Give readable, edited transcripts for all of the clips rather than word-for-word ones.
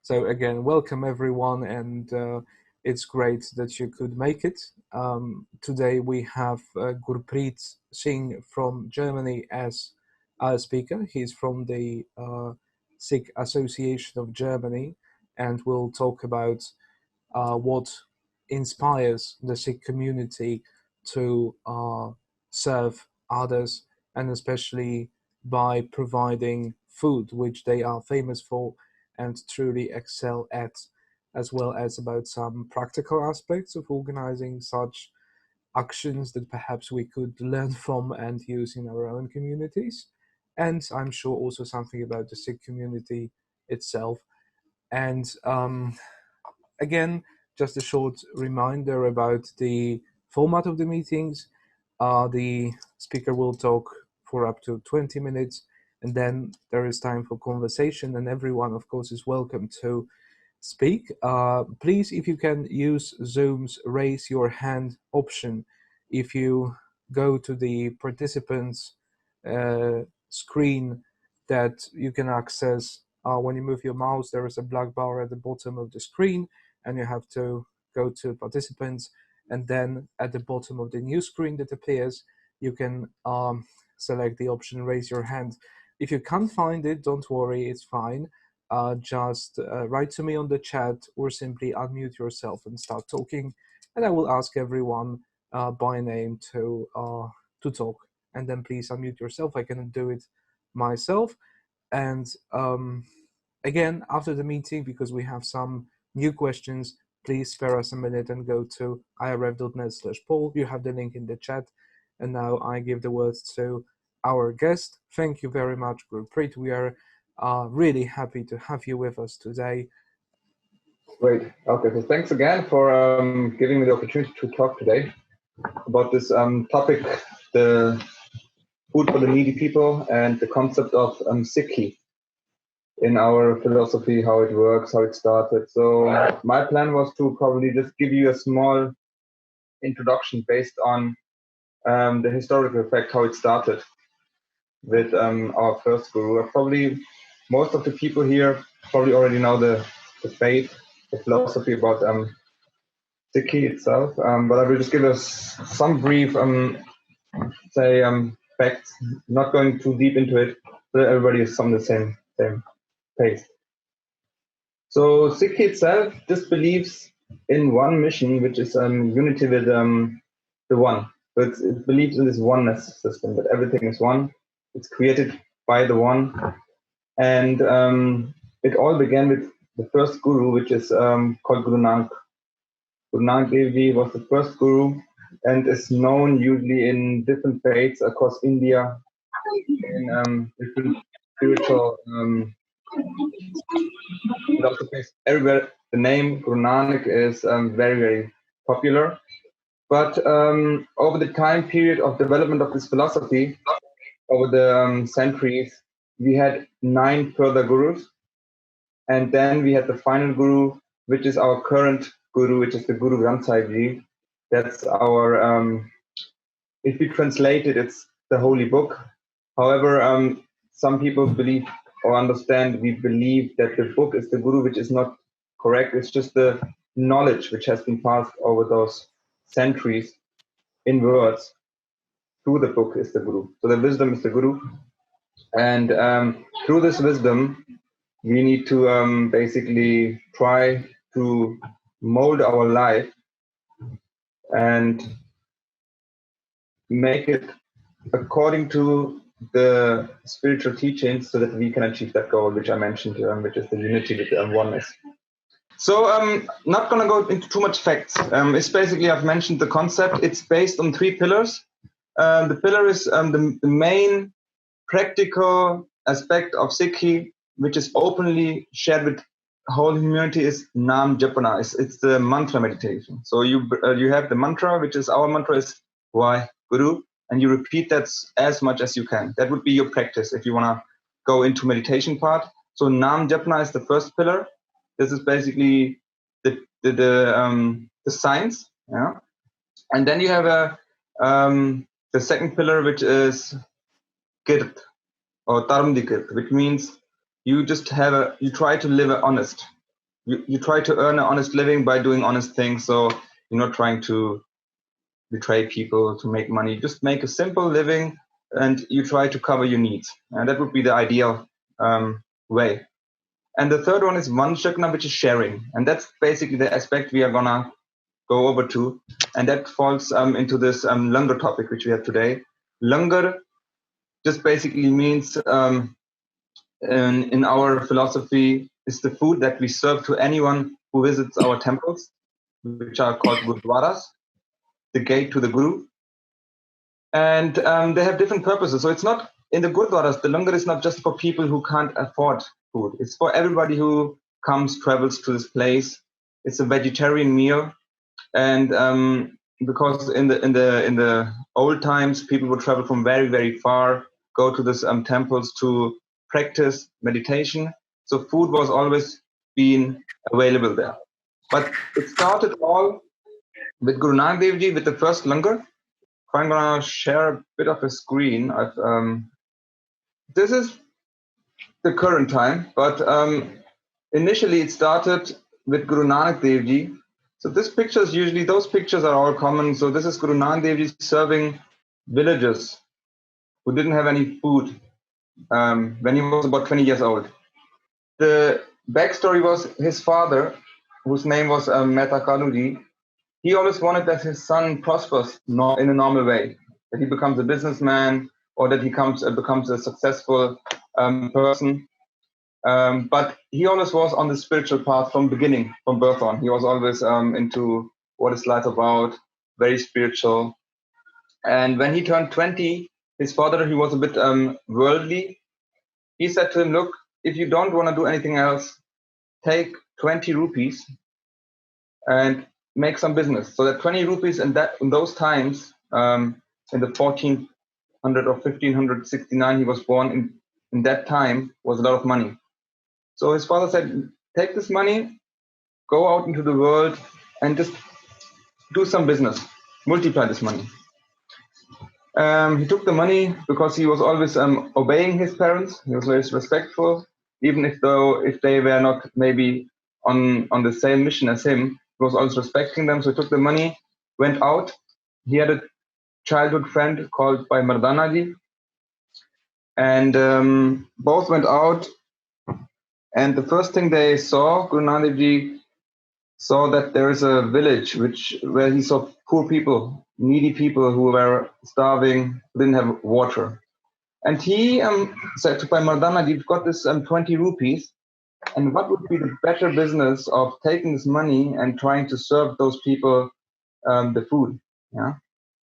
So again, welcome everyone, and it's great that you could make it. Today we have Gurpreet Singh from Germany as our speaker. He's from the Sikh Association of Germany, and we'll talk about what inspires the Sikh community to serve others, and especially by providing food, which they are famous for and truly excel at, as well as about some practical aspects of organizing such actions that perhaps we could learn from and use in our own communities. And I'm sure also something about the Sikh community itself. And again, just a short reminder about the format of the meetings. The speaker will talk for up to 20 minutes, and then there is time for conversation, and everyone, of course, is welcome to speak. Please, if you can use Zoom's raise your hand option, if you go to the participants screen that you can access when you move your mouse, there is a black bar at the bottom of the screen, and you have to go to participants, and then at the bottom of the new screen that appears, you can select the option raise your hand. If you can't find it, don't worry, it's fine. Just write to me on the chat or simply unmute yourself and start talking, and I will ask everyone by name to talk. And then please unmute yourself. I cannot do it myself. And again, after the meeting, because we have some new questions, please spare us a minute and go to irf.net/poll. You have the link in the chat. And now I give the words to our guest. Thank you very much, Gurpreet. We are really happy to have you with us today. Great. Okay, so thanks again for giving me the opportunity to talk today about this topic, the food for the needy people and the concept of Sikhi in our philosophy, how it works, how it started. So my plan was to probably just give you a small introduction based on the historical fact, how it started with our first guru. Probably most of the people here probably already know the faith, the philosophy about Sikhi itself, but I will just give us some brief facts, not going too deep into it, so that everybody is on the same pace. So Sikhi itself just believes in one mission, which is unity with the one. So it believes in this oneness system, that everything is one. It's created by the one, and it all began with the first guru, which is called Guru Nanak. Guru Nanak Dev Ji was the first guru, and is known usually in different faiths across India, in different spiritual philosophies. Everywhere the name Guru Nanak is very, very popular. But over the time period of development of this philosophy, over the centuries, we had 9 further gurus, and then we had the final guru, which is our current guru, which is the Guru Granth. That's our, if we translate it, it's the holy book. However, some people believe or understand, we believe that the book is the guru, which is not correct. It's just the knowledge which has been passed over those centuries in words through the book is the guru. So the wisdom is the guru. And through this wisdom, we need to basically try to mold our life and make it according to the spiritual teachings, so that we can achieve that goal, which I mentioned, which is the unity with the oneness. So I'm not going to go into too much facts. It's basically, I've mentioned the concept. It's based on 3 pillars. The pillar is the main practical aspect of Sikhi, which is openly shared with whole humanity, is Nam Japana. It's the mantra meditation. So you have the mantra, which is our mantra is Why Guru, and you repeat that as much as you can. That would be your practice if you want to go into meditation part. So Nam Japana is the first pillar. This is basically the science, yeah. And then you have the second pillar, which is Kirt or Dharm Kirt, which means you just you try to live honest. you try to earn an honest living by doing honest things. So you're not trying to betray people to make money. Just make a simple living, and you try to cover your needs. And that would be the ideal way. And the third one is vanshakna, which is sharing. And that's basically the aspect we are gonna go over to. And that falls into this langar topic, which we have today. Langar just basically means in our philosophy is the food that we serve to anyone who visits our temples, which are called gurdwaras, the gate to the Guru. And they have different purposes. So it's not in the gurdwaras, the langar is not just for people who can't afford food. It's for everybody who travels to this place. It's a vegetarian meal. And because in the old times, people would travel from very, very far, go to these temples to practice meditation. So food was always being available there. But it started all with Guru Nanak Dev Ji with the first langar. I'm gonna share a bit of a screen. This is the current time, but initially it started with Guru Nanak Dev Ji. So this picture is usually, those pictures are all common. So this is Guru Nanak Dev Ji serving villagers who didn't have any food when he was about 20 years old. The backstory was his father, whose name was Mehta Kaluji. He always wanted that his son prospers in a normal way, that he becomes a businessman or that he becomes a successful person. But he always was on the spiritual path from beginning, from birth on. He was always into what is life about, very spiritual. And when he turned 20, his father, he was a bit worldly. He said to him, look, if you don't want to do anything else, take 20 rupees and make some business. So that 20 rupees in those times, in the 1400 or 1569, he was born, in that time was a lot of money. So his father said, take this money, go out into the world and just do some business, multiply this money. He took the money because he was always obeying his parents. He was very respectful, even if they were not maybe on the same mission as him. He was always respecting them. So he took the money, went out. He had a childhood friend called by Mardanaji, and both went out. And the first thing they saw, Guru Nanak Dev Ji saw that there is a village where he saw poor people, needy people who were starving, didn't have water. And he said to Bhai Mardana, you've got this 20 rupees, and what would be the better business of taking this money and trying to serve those people the food? Yeah.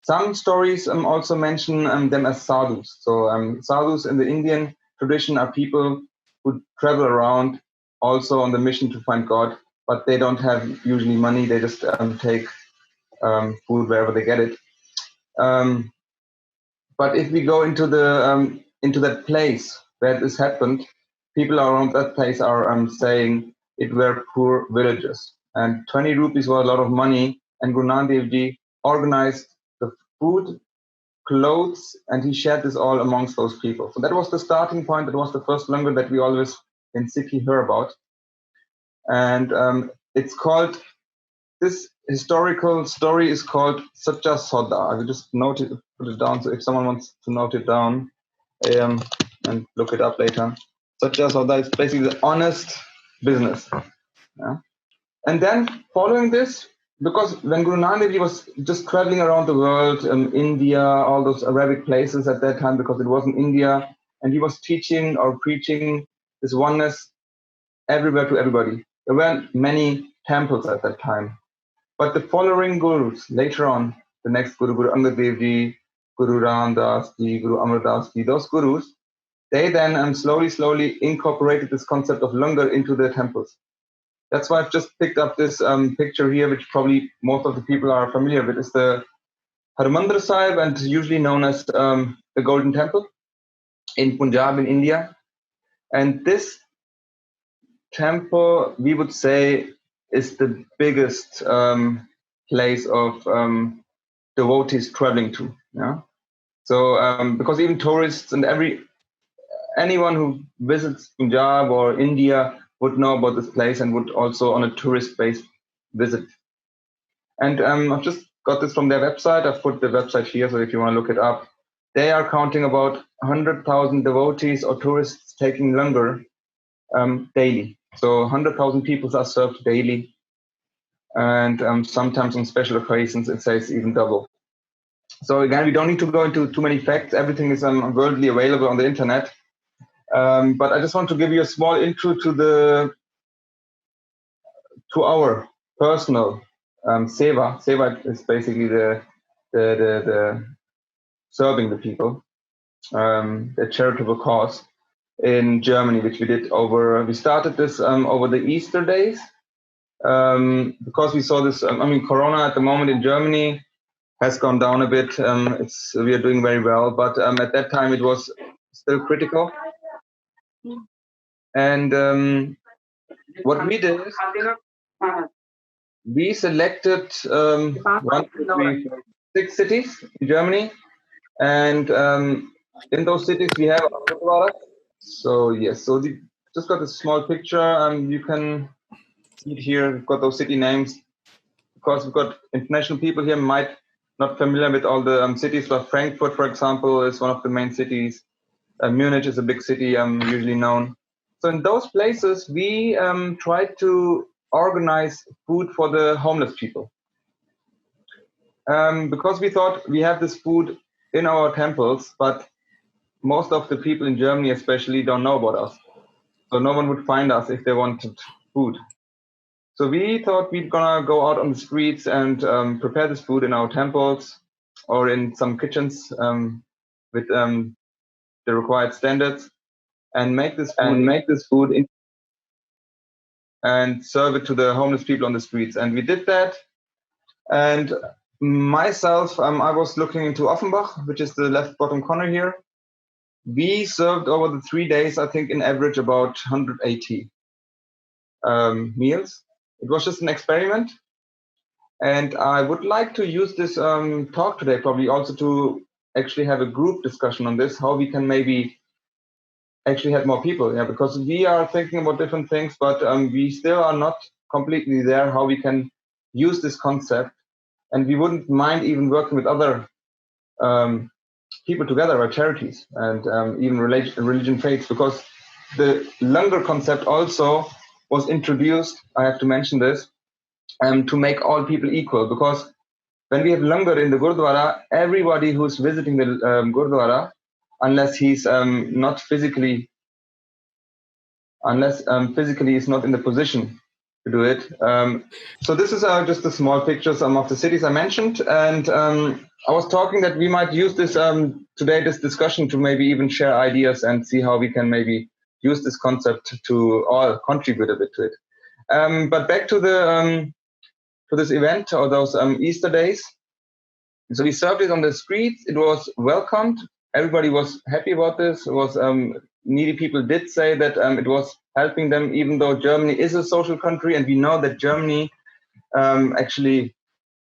Some stories also mention them as sadhus. So sadhus in the Indian tradition are people who travel around also on the mission to find God, but they don't have usually money. They just take food wherever they get it. But if we go into that place where this happened, people around that place are saying it were poor villages, and 20 rupees was a lot of money. And Guru Nanak Dev Ji organized the food, clothes, and he shared this all amongst those people. So that was the starting point. That was the first langar that we always in Sikh hear about. And it's called, this historical story is called Sacha Soda. I will just put it down. So if someone wants to note it down and look it up later. Sacha Soda is basically the honest business. Yeah? And then following this, because when Guru Nanak Dev Ji was just traveling around the world, India, all those Arabic places at that time, because it was in India, and he was teaching or preaching this oneness everywhere to everybody. There weren't many temples at that time. But the following gurus, later on, the next Guru, Guru Angad Dev Ji, Guru Ram Das Ji, Guru Amar Das Ji, those gurus, they then slowly incorporated this concept of langar into their temples. That's why I've just picked up this picture here, which probably most of the people are familiar with. It's the Harmandir Sahib, and usually known as the Golden Temple in Punjab in India. And this temple, we would say, is the biggest place of devotees traveling to. Yeah. So because even tourists and anyone who visits Punjab or India would know about this place and would also on a tourist-based visit. And I've just got this from their website. I've put the website here, so if you want to look it up, they are counting about 100,000 devotees or tourists taking langar daily. So 100,000 people are served daily, and sometimes on special occasions it says even double. So again, we don't need to go into too many facts. Everything is worldly available on the internet. But I just want to give you a small intro to our personal seva. Seva is basically the serving the people, the charitable cause in Germany, which we did we started this over the Easter days, because we saw this, Corona at the moment in Germany has gone down a bit. We are doing very well, but at that time it was still critical. And what we did is we selected 1, 2, 3, 4, 6 cities in Germany, and in those cities we have Gurudwara. So yes, just got a small picture. You can see it here. We've got those city names. Of course, we've got international people here might not familiar with all the cities, but Frankfurt, for example, is one of the main cities. Munich is a big city, usually known. So in those places, we tried to organize food for the homeless people. Because we thought we have this food in our temples, but most of the people in Germany especially don't know about us. So no one would find us if they wanted food. So we thought we're gonna go out on the streets and prepare this food in our temples or in some kitchens with the required standards, and make this food and serve it to the homeless people on the streets. And we did that. And myself, I was looking into Offenbach, which is the left bottom corner here. We served over the 3 days, I think, in average about 180 meals. It was just an experiment. And I would like to use this talk today probably also to actually have a group discussion on this, how we can maybe actually have more people. Yeah, because we are thinking about different things, but we still are not completely there how we can use this concept. And we wouldn't mind even working with other people together, or charities, and even religion faiths, because the langar concept also was introduced, I have to mention this, to make all people equal. Because when we have langar in the Gurdwara, everybody who's visiting the Gurdwara, unless he's not physically, is not in the position to do it. So this is just the small pictures of the cities I mentioned, and I was talking that we might use this today, this discussion, to maybe even share ideas and see how we can maybe use this concept to all contribute a bit to it. But back to the to this event, or those Easter days. So we served it on the streets. It was welcomed. Everybody was happy about this. It was needy people did say that it was helping them, even though Germany is a social country, and we know that Germany actually,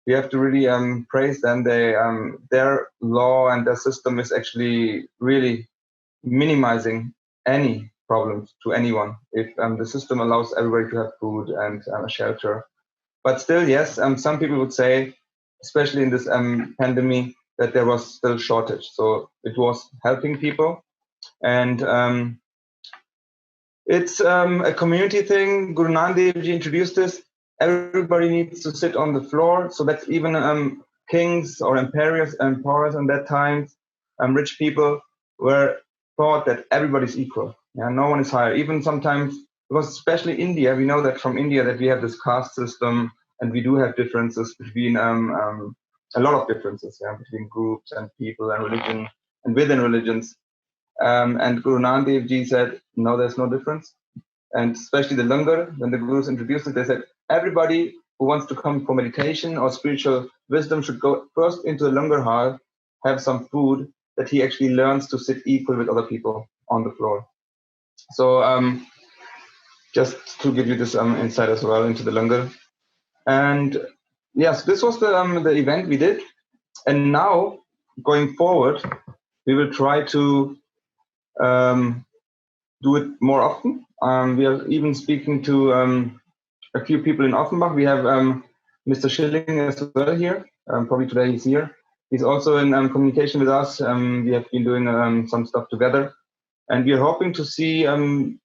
we have to really praise them. They their law and their system is actually really minimizing any problems to anyone if the system allows everybody to have food and shelter. But still, yes, some people would say, especially in this pandemic, that there was still shortage. So it was helping people, and it's a community thing. Guru Nanak Dev Ji introduced this. Everybody needs to sit on the floor. So that's even kings or emperors and powers in that time, rich people were thought that everybody's equal. Yeah, no one is higher. Even sometimes, because especially India, we know that from India that we have this caste system, and we do have differences between a lot of differences, yeah, between groups and people and religion and within religions. And Guru Nanak Dev Ji said, no, there's no difference. And especially the langar, when the Gurus introduced it, they said, everybody who wants to come for meditation or spiritual wisdom should go first into the langar hall, have some food, that he actually learns to sit equal with other people on the floor. So just to give you this insight as well into the langar. And yes, this was the event we did. And now, going forward, we will try to do it more often. We are even speaking to a few people in Offenbach. We have Mr. Schilling as well here. Probably today he's here. He's also in communication with us. We have been doing some stuff together, and we are hoping to see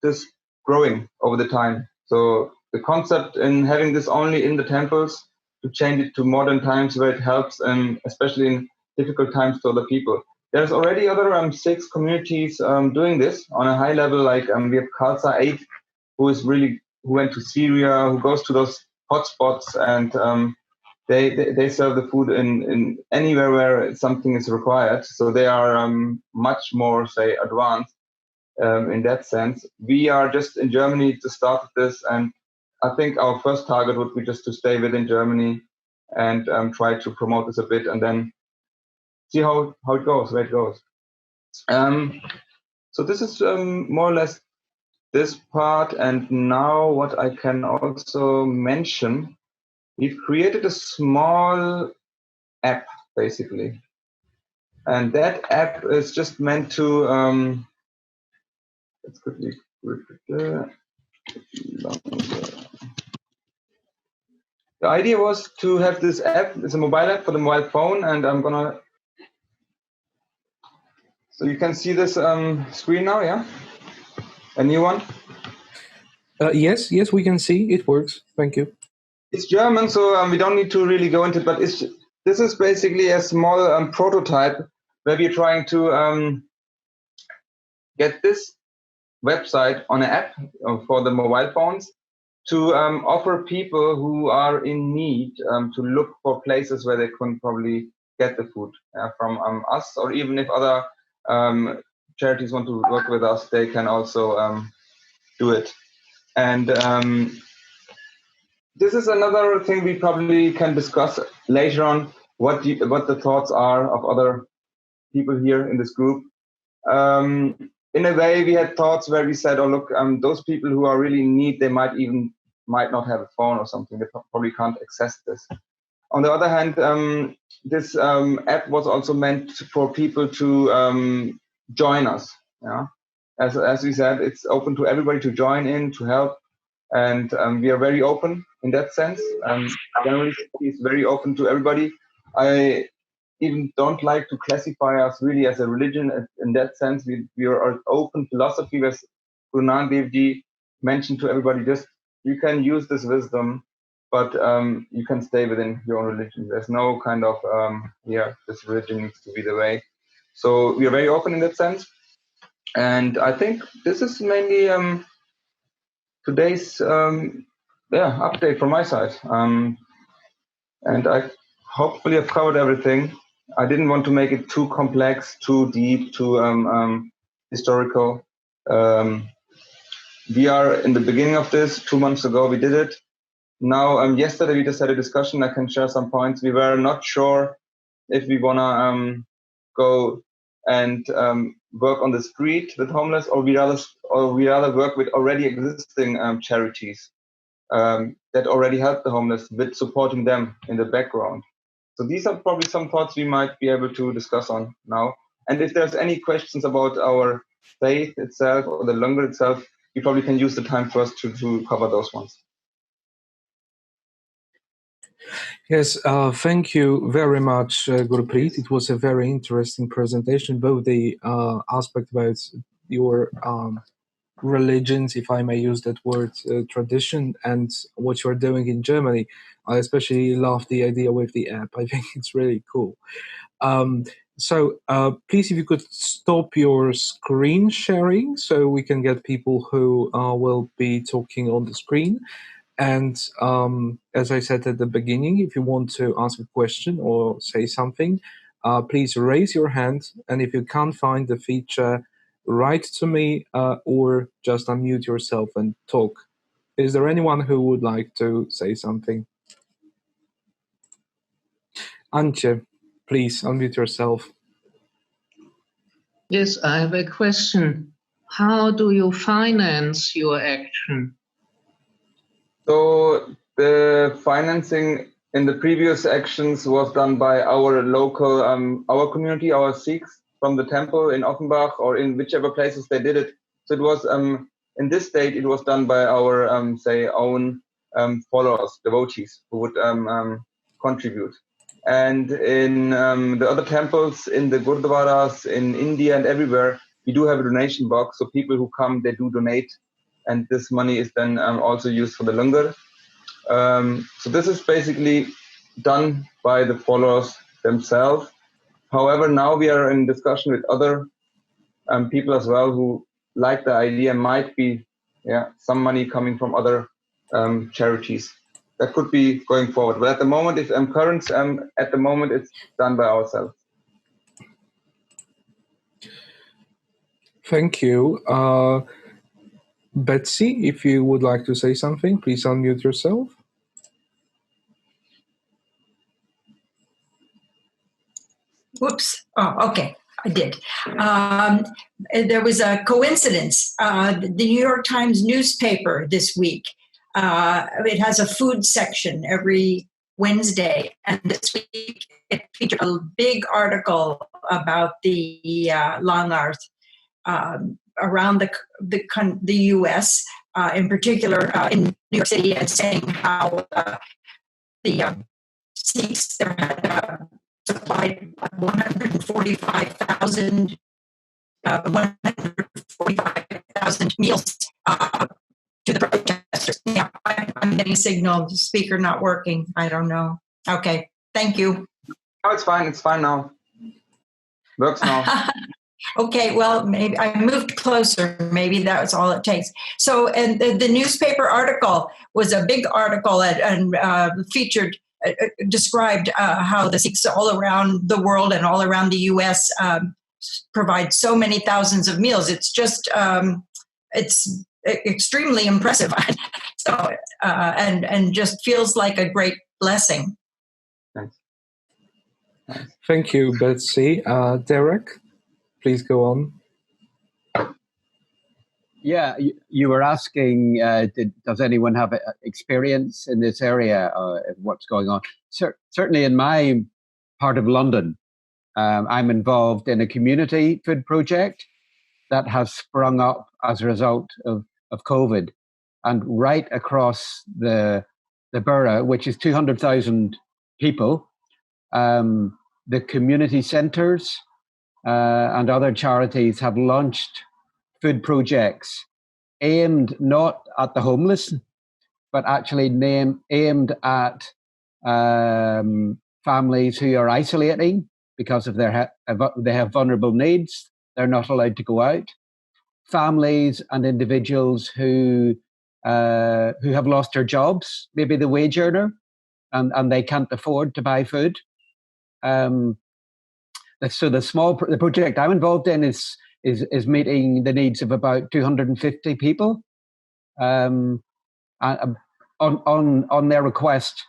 this growing over the time. So the concept in having this only in the temples, to change it to modern times where it helps, especially in difficult times to other people. There's already other Sikh communities doing this on a high level, like we have Casa 8, who went to Syria, who goes to those hotspots, and they serve the food in anywhere where something is required. So they are much more, say, advanced in that sense. We are just in Germany to start this, and I think our first target would be just to stay within Germany and try to promote this a bit, and then see how it goes, where it goes. So this is more or less this part. And now what I can also mention, we've created a small app, basically. And that app is just meant to, let's quickly the idea was to have this app. It's a mobile app for the mobile phone, and I'm gonna, so you can see this screen now, yeah? A new one? Yes, we can see. It works. Thank you. It's German, so we don't need to really go into it, but this is basically a small prototype where we're trying to get this website on an app for the mobile phones to offer people who are in need to look for places where they can probably get the food from us, or even if other charities want to work with us, they can also do it. And this is another thing we probably can discuss later on, what the thoughts are of other people here in this group. In a way, we had thoughts where we said, oh, look, those people who are really in need, they might not have a phone or something. They probably can't access this. On the other hand, this app was also meant for people to join us. Yeah, as we said, it's open to everybody to join in, to help. And we are very open in that sense. Generally, it's very open to everybody. I even don't like to classify us really as a religion in that sense. We are an open philosophy, as Guru Nanak Dev Ji mentioned to everybody, just you can use this wisdom, but you can stay within your own religion. There's no kind of, this religion needs to be the way. So we are very open in that sense. And I think this is mainly today's update from my side. And I hopefully have covered everything. I didn't want to make it too complex, too deep, too historical. We are in the beginning of this. 2 months ago, we did it. Now, yesterday, we just had a discussion. I can share some points. We were not sure if we want to go and work on the street with homeless, or we rather work with already existing charities that already help the homeless, with supporting them in the background. So these are probably some thoughts we might be able to discuss on now. And if there's any questions about our faith itself or the Langar itself, you probably can use the time first to cover those ones. Yes, thank you very much, Gurpreet. It was a very interesting presentation, both the aspect about your religions, if I may use that word, tradition, and what you're doing in Germany. I especially love the idea with the app. I think it's really cool. So please, if you could stop your screen sharing so we can get people who will be talking on the screen. And as I said at the beginning, if you want to ask a question or say something, please raise your hand. And if you can't find the feature, write to me or just unmute yourself and talk. Is there anyone who would like to say something? Antje, please unmute yourself. Yes, I have a question. How do you finance your action? So the financing in the previous actions was done by our local, our community, our Sikhs from the temple in Offenbach, or in whichever places they did it. So it was in this state, it was done by our, say, own followers, devotees, who would contribute. And in the other temples, in the gurdwaras, in India and everywhere, we do have a donation box. So people who come, they do donate. And this money is then also used for the langar. So this is basically done by the followers themselves. However, now we are in discussion with other people as well who like the idea. Might be some money coming from other charities. That could be going forward. But at the moment, it's done by ourselves. Thank you. Betsy, if you would like to say something, please unmute yourself. Whoops. Oh, okay. I did. There was a coincidence. The New York Times newspaper this week, it has a food section every Wednesday. And this week it featured a big article about the langars around the U.S., in particular in New York City, and saying how the Sikhs there had supplied 145,000 meals to the protesters. Yeah, I'm getting signal. Speaker not working. I don't know. Okay, thank you. Oh, it's fine. It's fine now. Works now. Okay, well, maybe I moved closer. Maybe that was all it takes. So, and the newspaper article was a big article and featured, described how the Sikhs all around the world and all around the U.S. Provide so many thousands of meals. It's just, it's extremely impressive. So, and just feels like a great blessing. Thanks. Thank you, Betsy. Derek, please go on. Yeah, you were asking, does anyone have experience in this area of what's going on? Certainly in my part of London, I'm involved in a community food project that has sprung up as a result of COVID. And right across the borough, which is 200,000 people, the community centres and other charities have launched food projects aimed not at the homeless, but actually aimed at families who are isolating because of they have vulnerable needs. They're not allowed to go out. Families and individuals who have lost their jobs, maybe the wage earner, and they can't afford to buy food. So the project I'm involved in is meeting the needs of about 250 people on their request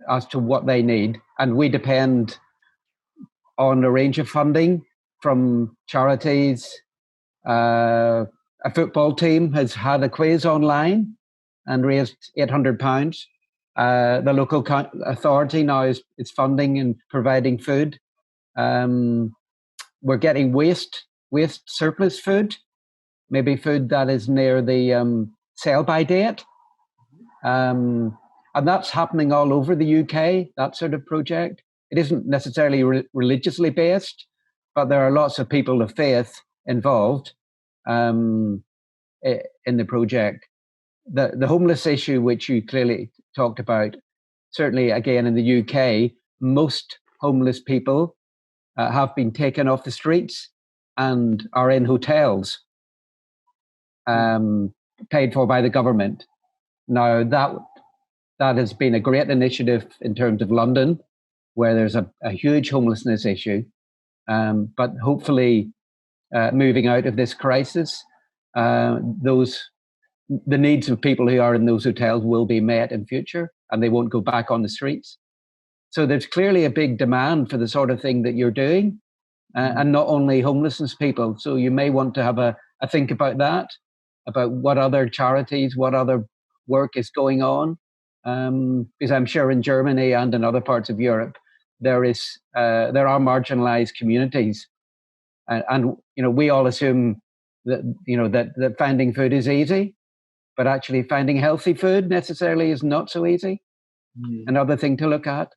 as to what they need. And we depend on a range of funding from charities. A football team has had a quiz online and raised £800. The local authority now is funding and providing food. We're getting waste surplus food, maybe food that is near the sell-by date. And that's happening all over the UK, that sort of project. It isn't necessarily religiously based, but there are lots of people of faith involved in the project. The homeless issue, which you clearly talked about, certainly again in the UK, most homeless people have been taken off the streets and are in hotels paid for by the government. Now, that has been a great initiative in terms of London, where there's a huge homelessness issue. But hopefully, moving out of this crisis, the needs of people who are in those hotels will be met in future, and they won't go back on the streets. So there's clearly a big demand for the sort of thing that you're doing, and not only homelessness people. So you may want to have a think about that, about what other charities, what other work is going on. Because I'm sure in Germany and in other parts of Europe, there are marginalized communities. And we all assume that finding food is easy, but actually finding healthy food necessarily is not so easy. Another thing to look at,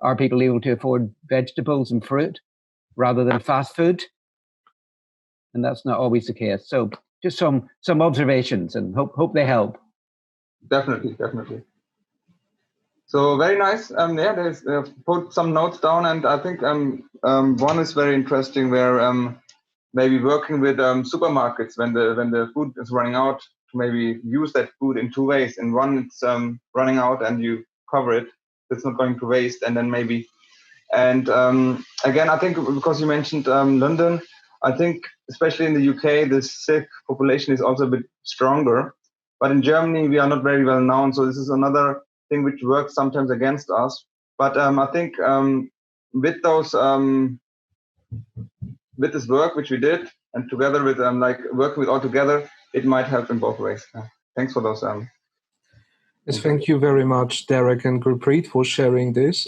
are people able to afford vegetables and fruit rather than fast food? And that's not always the case. So just some observations, and hope they help. Definitely. So very nice. There's put some notes down, and I think one is very interesting, where maybe working with supermarkets when the food is running out, to maybe use that food in two ways. In one, it's running out and you cover it; it's not going to waste. And then maybe, and again, I think because you mentioned London, I think especially in the UK, the Sikh population is also a bit stronger. But in Germany, we are not very well known, so this is another thing which works sometimes against us. But I think with those with this work which we did, and together with working with all together, it might help in both ways. Thanks for those. Yes, thank you very much, Derek and Gurpreet, for sharing this.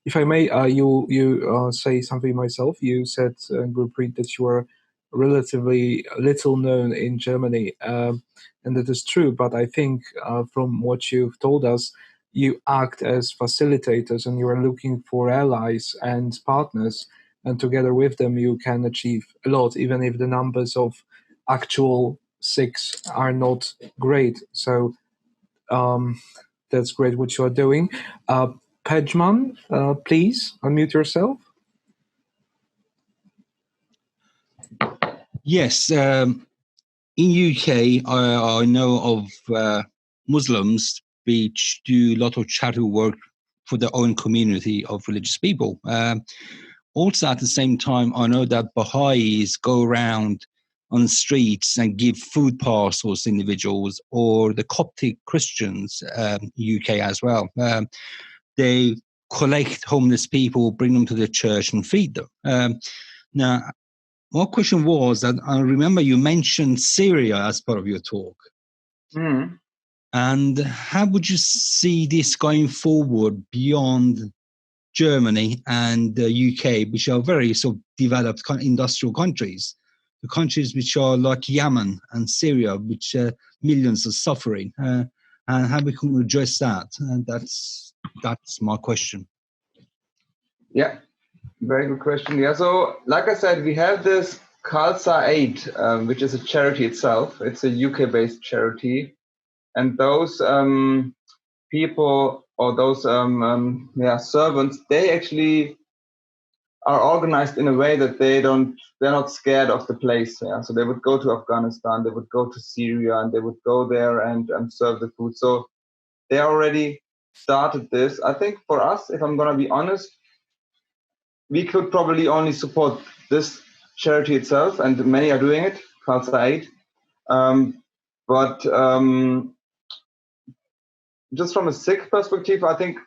If I may, you say something myself. You said, Gurpreet, that you are relatively little known in Germany, and that is true. But I think from what you've told us, you act as facilitators, and you are looking for allies and partners, and together with them, you can achieve a lot, even if the numbers of actual Sikhs are not great. So that's great what you are doing. Pejman, please unmute yourself. Yes, in UK, I know of Muslims which do a lot of charitable work for their own community of religious people. Also, at the same time, I know that Baha'is go around on the streets and give food parcels to individuals, or the Coptic Christians, UK as well. They collect homeless people, bring them to the church and feed them. Now, my question was that I remember you mentioned Syria as part of your talk. And how would you see this going forward beyond Germany and the UK, which are very sort of developed industrial countries, the countries which are like Yemen and Syria, which millions are suffering, and how we can address that? And that's my question. Yeah, very good question. Yeah, so like I said, we have this Casa Aid, which is a charity itself. It's a UK-based charity, and those people, or those servants, they actually are organized in a way that they're not scared of the place. Yeah? So they would go to Afghanistan, they would go to Syria, and they would go there and serve the food. So they already started this. I think for us, if I'm going to be honest, we could probably only support this charity itself, and many are doing it, Casa Aid. But just from a Sikh perspective, I think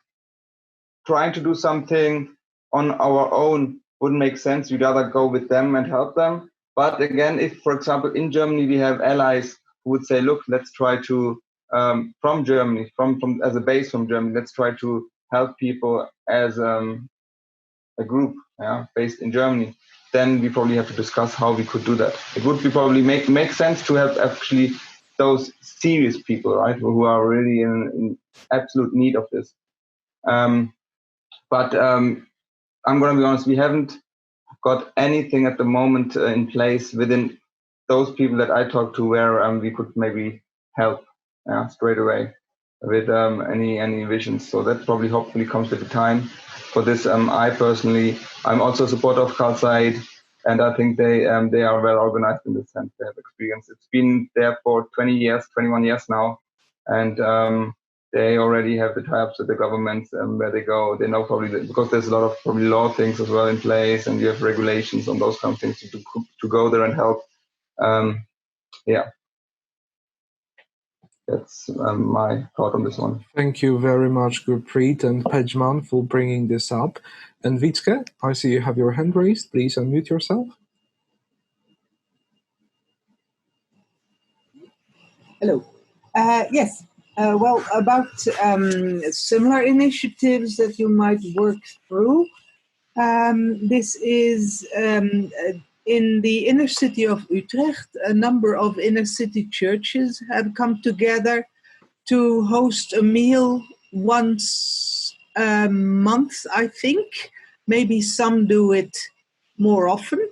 trying to do something on our own wouldn't make sense. We'd rather go with them and help them. But again, if, for example, in Germany, we have allies who would say, look, let's try to, from Germany, from as a base from Germany, let's try to help people as a group based in Germany, then we probably have to discuss how we could do that. It would be probably make sense to have actually those serious people, right, who are really in absolute need of this. But I'm going to be honest, we haven't got anything at the moment in place within those people that I talked to where we could maybe help straight away with any visions. So that probably hopefully comes with the time. For this, I personally, I'm also a supporter of Casa Aid, and I think they are well organized in this sense. They have experience. It's been there for 21 years now, and they already have the tie-ups with the governments where they go. They know probably because there's a lot of probably law things as well in place, and you have regulations on those kind of things to go there and help. That's my thought on this one. Thank you very much, Gurpreet and Pejman, for bringing this up. And Vitke, I see you have your hand raised. Please unmute yourself. Hello. Yes. Well, about similar initiatives that you might work through. This is in the inner city of Utrecht, a number of inner city churches have come together to host a meal once a month, I think. Maybe some do it more often.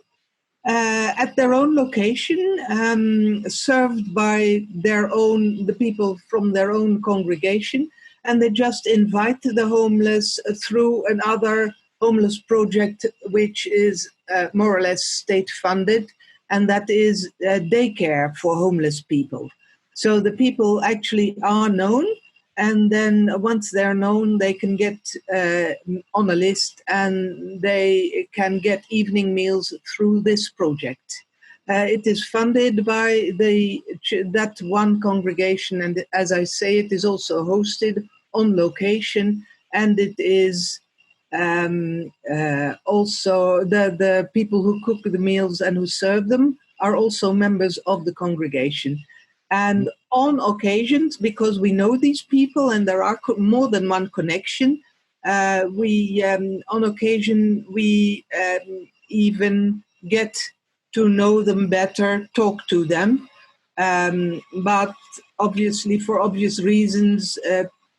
At their own location, served by the people from their own congregation, and they just invite the homeless through another homeless project, which is more or less state funded, and that is daycare for homeless people. So the people actually are known, and then once they're known, they can get on a list and they can get evening meals through this project. It is funded by that one congregation, and as I say, it is also hosted on location, and it is also the people who cook the meals and who serve them are also members of the congregation. And on occasions, because we know these people and there are more than one connection, on occasion we even get to know them better, talk to them. But obviously, for obvious reasons,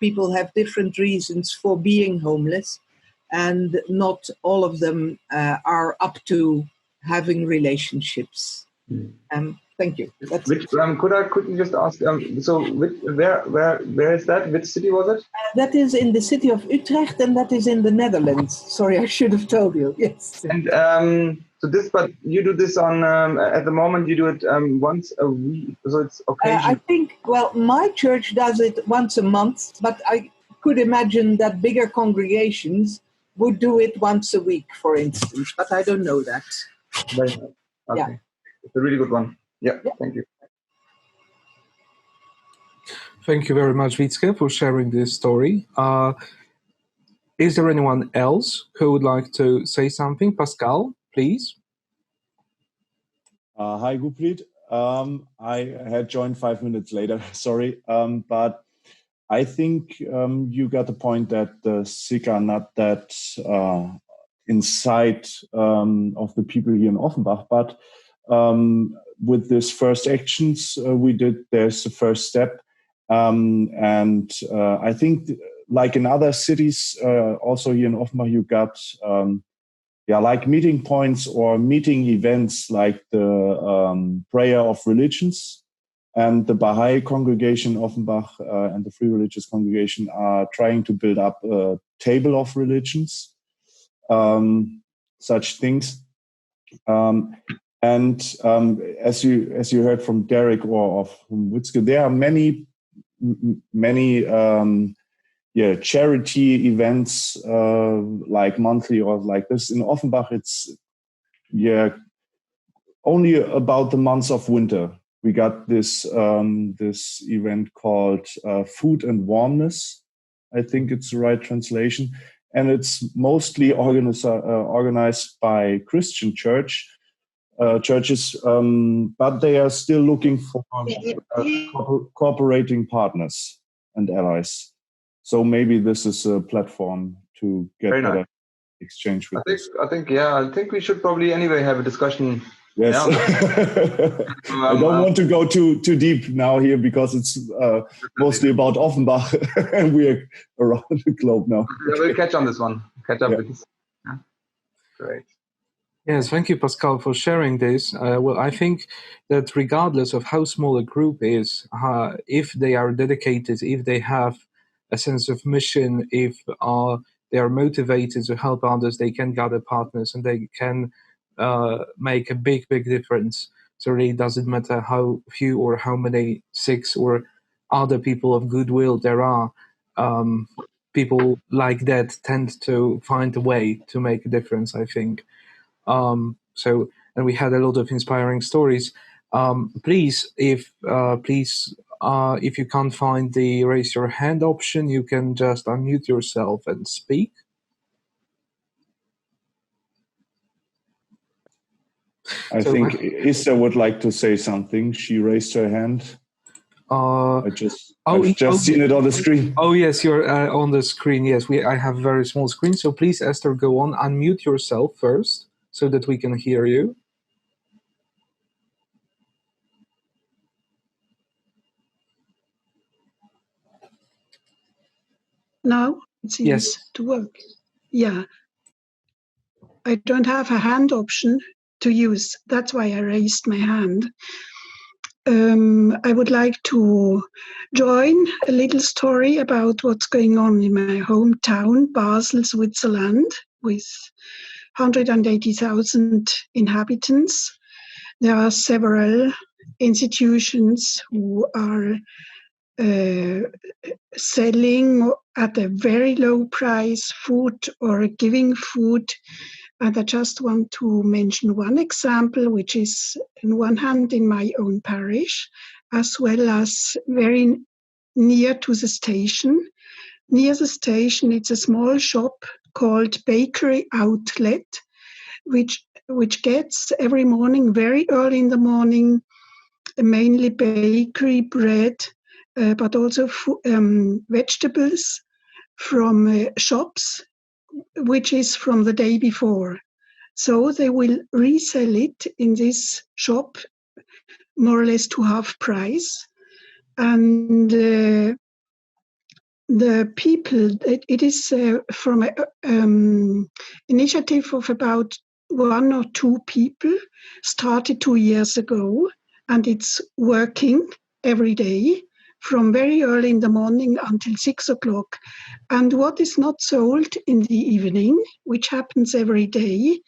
people have different reasons for being homeless, and not all of them are up to having relationships. Thank you. That's Which could you just ask? Where is that? Which city was it? that is in the city of Utrecht, and that is in the Netherlands. Sorry, I should have told you. Yes. And but you do this on at the moment. You do it once a week, so it's occasional. I think. Well, my church does it once a month, but I could imagine that bigger congregations would do it once a week, for instance. But I don't know that. Right. Okay. Yeah. It's a really good one. Yeah. Thank you. Thank you very much, Wietske, for sharing this story. Is there anyone else who would like to say something? Pascal, please. Hi, Gurpreet. I had joined 5 minutes later, sorry. But I think you got the point that the Sikh are not that inside of the people here in Offenbach. But with this first actions we did, there's the first step. And I think like in other cities, also here in Offenbach, you got like meeting points or meeting events like the prayer of religions, and the Baha'i congregation Offenbach and the Free Religious congregation are trying to build up a table of religions, such things. And as you heard from Derek or from Wietske, there are many charity events like monthly or like this. In Offenbach, it's only about the months of winter. We got this event called Food and Warmness. I think it's the right translation, and it's mostly organized by Christian churches, but they are still looking for cooperating partners and allies. So maybe this is a platform to get better exchange with. I think we should probably anyway have a discussion. Yes. I don't want to go too deep now here because it's mostly about Offenbach and we're around the globe now. Yeah, we'll catch on this one. Catch up with this. Yeah. Great. Yes, thank you, Pascal, for sharing this. Well, I think that regardless of how small a group is, if they are dedicated, if they have a sense of mission, if they are motivated to help others, they can gather partners and they can make a big difference. So really it doesn't matter how few or how many Sikhs or other people of goodwill there are. People like that tend to find a way to make a difference, I think. And we had a lot of inspiring stories. Please, if you can't find the raise your hand option, you can just unmute yourself and speak. I think Issa would like to say something. She raised her hand. I've just seen it on the screen. Oh yes, you're on the screen. Yes, I have a very small screen. So please, Esther, go on. Unmute yourself first so that we can hear you. Now it seems to work. Yeah. I don't have a hand option to use. That's why I raised my hand. I would like to join a little story about what's going on in my hometown, Basel, Switzerland, with 180,000 inhabitants. There are several institutions who are selling at a very low price food or giving food. And I just want to mention one example, which is on one hand in my own parish, as well as very near to the station. Near the station, it's a small shop called Bakery Outlet, which gets every morning, very early in the morning, mainly bakery bread, but also vegetables from shops, which is from the day before. So they will resell it in this shop more or less to half price. And the people, it is from an initiative of about 1 or 2 people, started 2 years ago, and it's working every day from very early in the morning until 6 o'clock. And what is not sold in the evening, which happens every day,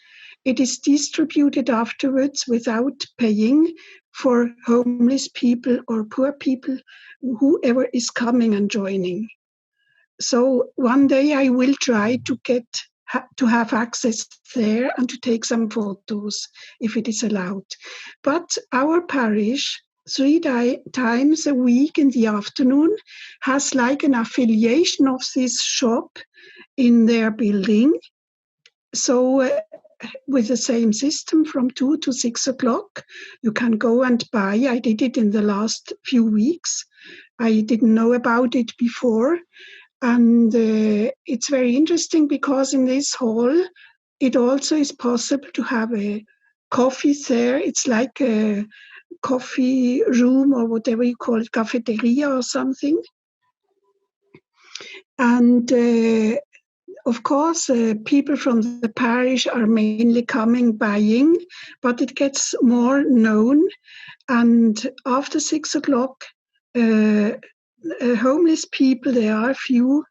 it is distributed afterwards without paying for homeless people or poor people, whoever is coming and joining. So one day I will try to have access there and to take some photos if it is allowed. But our parish, 3 times a week in the afternoon, has like an affiliation of this shop in their building. So with the same system from 2 to 6 o'clock, you can go and buy. I did it in the last few weeks. I didn't know about it before. And it's very interesting because in this hall, it also is possible to have a coffee there. It's like a coffee room or whatever you call it, cafeteria or something. And of course, people from the parish are mainly coming, buying, but it gets more known. And after 6 o'clock, homeless people, there are a few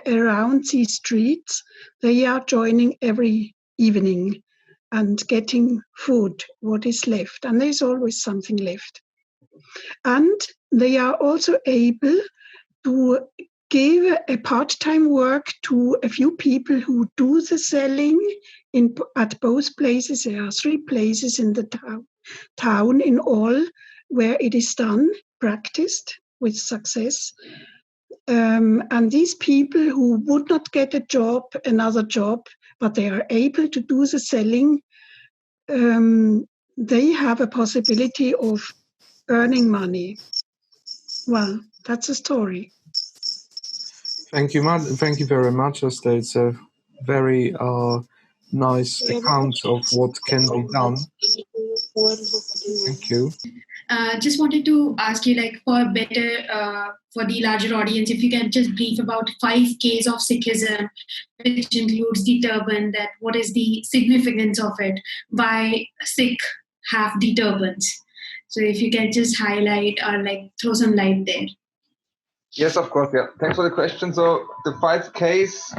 around these streets. They are joining every evening and getting food, what is left. And there's always something left. And they are also able to give a part-time work to a few people who do the selling at both places. There are 3 places in the town in all where it is done, practiced with success. And these people who would not get another job, but they are able to do the selling, they have a possibility of earning money. Well, that's a story. Thank you very much, Esther. It's a very nice account of what can be done. Thank you. Just wanted to ask you, like, for the larger audience, if you can just brief about 5 Ks of Sikhism, which includes the turban, that what is the significance of it, why Sikh have the turbans. So if you can just highlight or like throw some light there. Yes, of course. Yeah. Thanks for the question. So the 5 Ks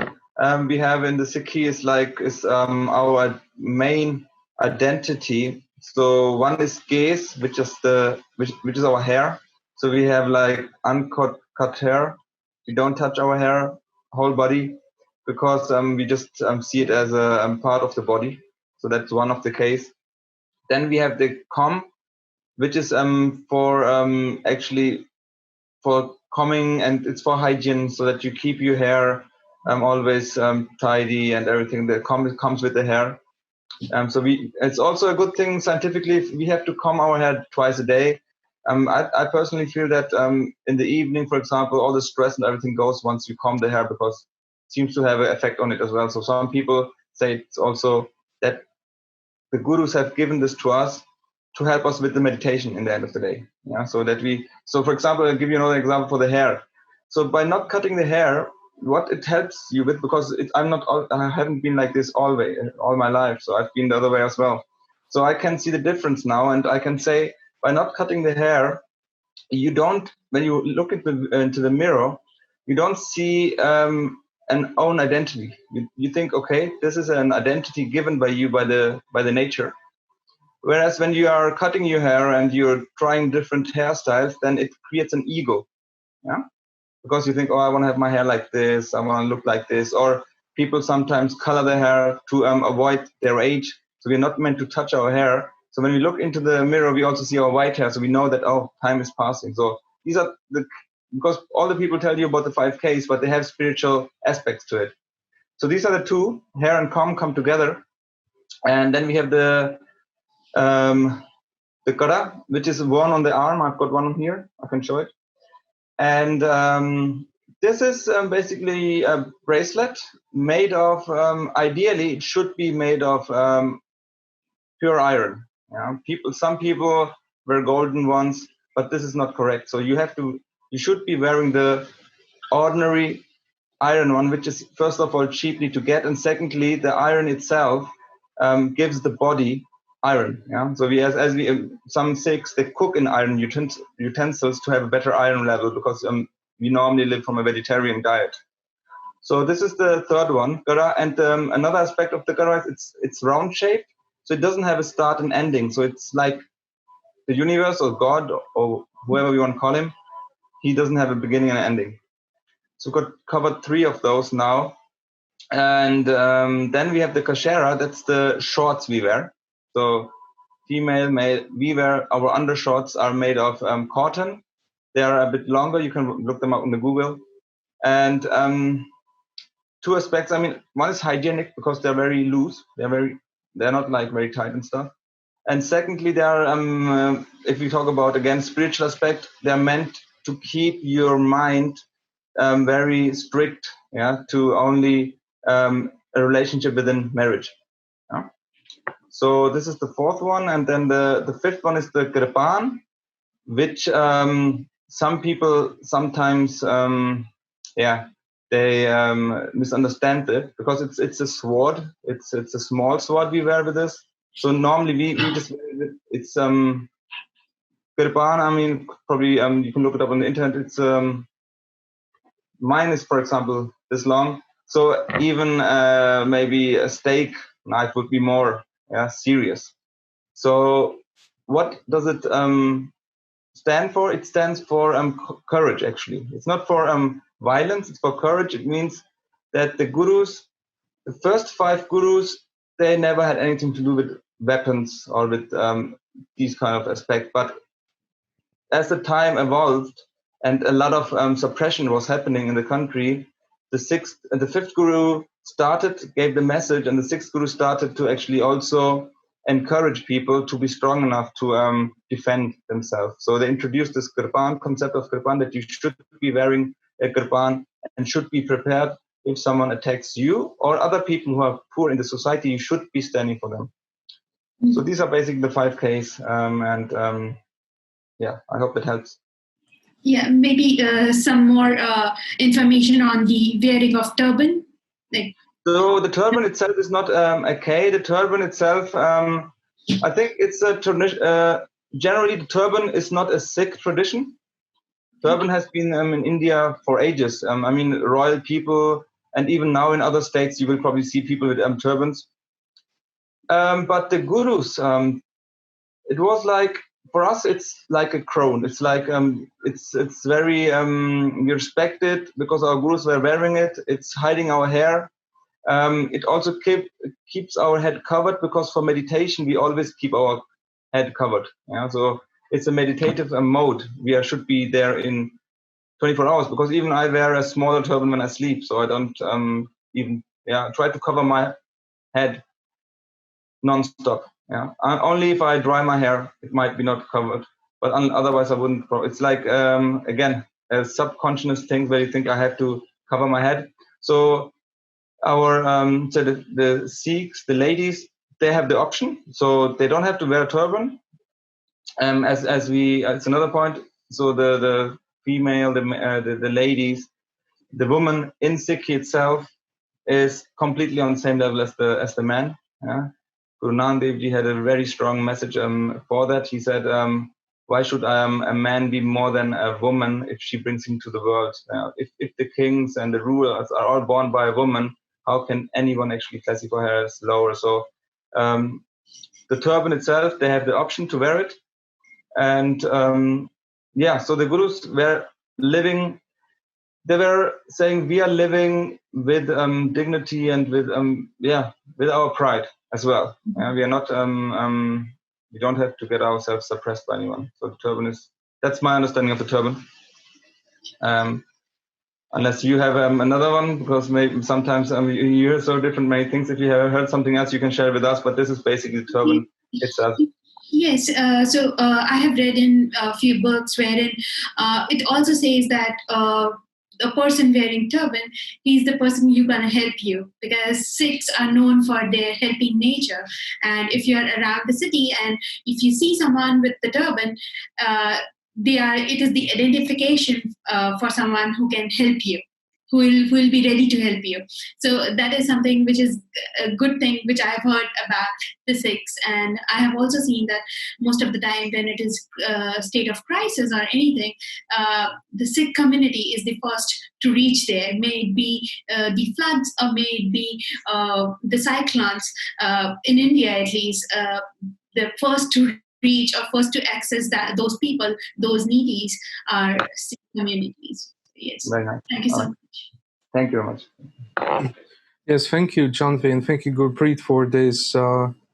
we have in the Sikhi is our main identity. So one is gaze, which is our hair. So we have like uncut hair. We don't touch our hair, whole body, because we just see it as a part of the body. So that's one of the Ks. Then we have the com, which is for combing, and it's for hygiene, so that you keep your hair always tidy and everything. The comb comes with the hair. So it's also a good thing scientifically. We have to comb our hair twice a day. I personally feel that in the evening, for example, all the stress and everything goes once you comb the hair, because it seems to have an effect on it as well. So some people say it's also that the gurus have given this to us to help us with the meditation in the end of the day. Yeah. So for example, I'll give you another example for the hair. So by not cutting the hair, what it helps you with, because I haven't been like this all my life, so I've been the other way as well. So I can see the difference now, and I can say by not cutting the hair, you don't, when you look into the mirror, you don't see an own identity. You think, okay, this is an identity given by you by the nature. Whereas when you are cutting your hair and you're trying different hairstyles, then it creates an ego. Yeah. Because you think, oh, I want to have my hair like this, I want to look like this. Or people sometimes color their hair to avoid their age. So we're not meant to touch our hair. So when we look into the mirror, we also see our white hair. So we know that, oh, time is passing. So these are because all the people tell you about the 5 Ks, but they have spiritual aspects to it. So these are the two, hair and comb come together. And then we have the kara, which is one on the arm. I've got one here. I can show it. And this is basically a bracelet made of, ideally, it should be made of pure iron. Some people wear golden ones, but this is not correct. So you should be wearing the ordinary iron one, which is first of all cheaply to get, and secondly, the iron itself gives the body iron. Yeah. So some Sikhs, they cook in iron utensils to have a better iron level, because we normally live from a vegetarian diet. So this is the third one, kara, and another aspect of the kara is it's round shaped, so it doesn't have a start and ending. So it's like the universe or God or whoever we want to call him, he doesn't have a beginning and an ending. So we've covered 3 of those now. And then we have the kashera, that's the shorts we wear. So female, male, our undershorts are made of cotton. They are a bit longer. You can look them up on the Google. And 2 aspects. I mean, one is hygienic because they're very loose. They're not like very tight and stuff. And secondly, they are, if we talk about again spiritual aspect, they're meant to keep your mind very strict, to only a relationship within marriage. Yeah? So this is the 4th one, and then the 5th one is the kirpan, which some people sometimes they misunderstand it, because it's a sword. It's a small sword we wear with this. So normally we just it's kirpan. I mean, probably you can look it up on the internet. It's mine is, for example, this long. So even maybe a steak knife would be more serious. So what does it stand for? It stands for courage, actually. It's not for violence, it's for courage. It means that the first 5 gurus, they never had anything to do with weapons or with these kind of aspects. But as the time evolved and a lot of suppression was happening in the country, the 5th guru gave the message, and the 6th guru started to actually also encourage people to be strong enough to defend themselves. So they introduced this kirpan, concept of kirpan, that you should be wearing a kirpan and should be prepared if someone attacks you or other people who are poor in the society. You should be standing for them. Mm-hmm. So these are basically the 5 Ks, and I hope that helps. Yeah, maybe some more information on the wearing of turban. So the turban itself is not a K. The turban itself, I think it's a tradition. Generally, the turban is not a Sikh tradition. Turban has been in India for ages. I mean, royal people, and even now in other states, you will probably see people with turbans. But the gurus, it was like, for us, it's like a crown. It's like it's very we respect it because our gurus were wearing it. It's hiding our hair. It also keeps our head covered, because for meditation we always keep our head covered. So it's a meditative mode. We should be there in 24 hours, because even I wear a smaller turban when I sleep, so I don't even try to cover my head non-stop. Only if I dry my hair, it might be not covered, but otherwise I wouldn't. It's like again, a subconscious thing where you think I have to cover my head. So our so the Sikhs, the ladies, they have the option, so they don't have to wear a turban. It's another point. So the female, the ladies, the woman in Sikh itself is completely on the same level as the man. Yeah? Guru Nanak Dev Ji had a very strong message for that. He said, why should a man be more than a woman if she brings him to the world? If the kings and the rulers are all born by a woman, how can anyone actually classify her as lower? So the turban itself, they have the option to wear it. And so the Gurus were living, they were saying we are living with dignity and with our pride as well. We are not, we don't have to get ourselves suppressed by anyone. So the turban that's my understanding of the turban. Unless you have another one, because maybe sometimes you hear so different many things. If you have heard something else, you can share with us, but this is basically the turban itself. Yes, so I have read in a few books wherein it also says that a person wearing turban, he's the person who's going to help you, because Sikhs are known for their helping nature. And if you're around the city and if you see someone with the turban, it is the identification for someone who can help you, who will be ready to help you. So that is something which is a good thing which I have heard about the Sikhs. And I have also seen that most of the time when it is a state of crisis or anything, the Sikh community is the first to reach there. May it be the floods or may it be the cyclones. In India at least, the first to reach or first to access those people, those needies, are Sikh communities. Yes. Very nice. Thank you so much. Thank you very much. Yes, thank you, Janvi, and thank you, Gurpreet, for this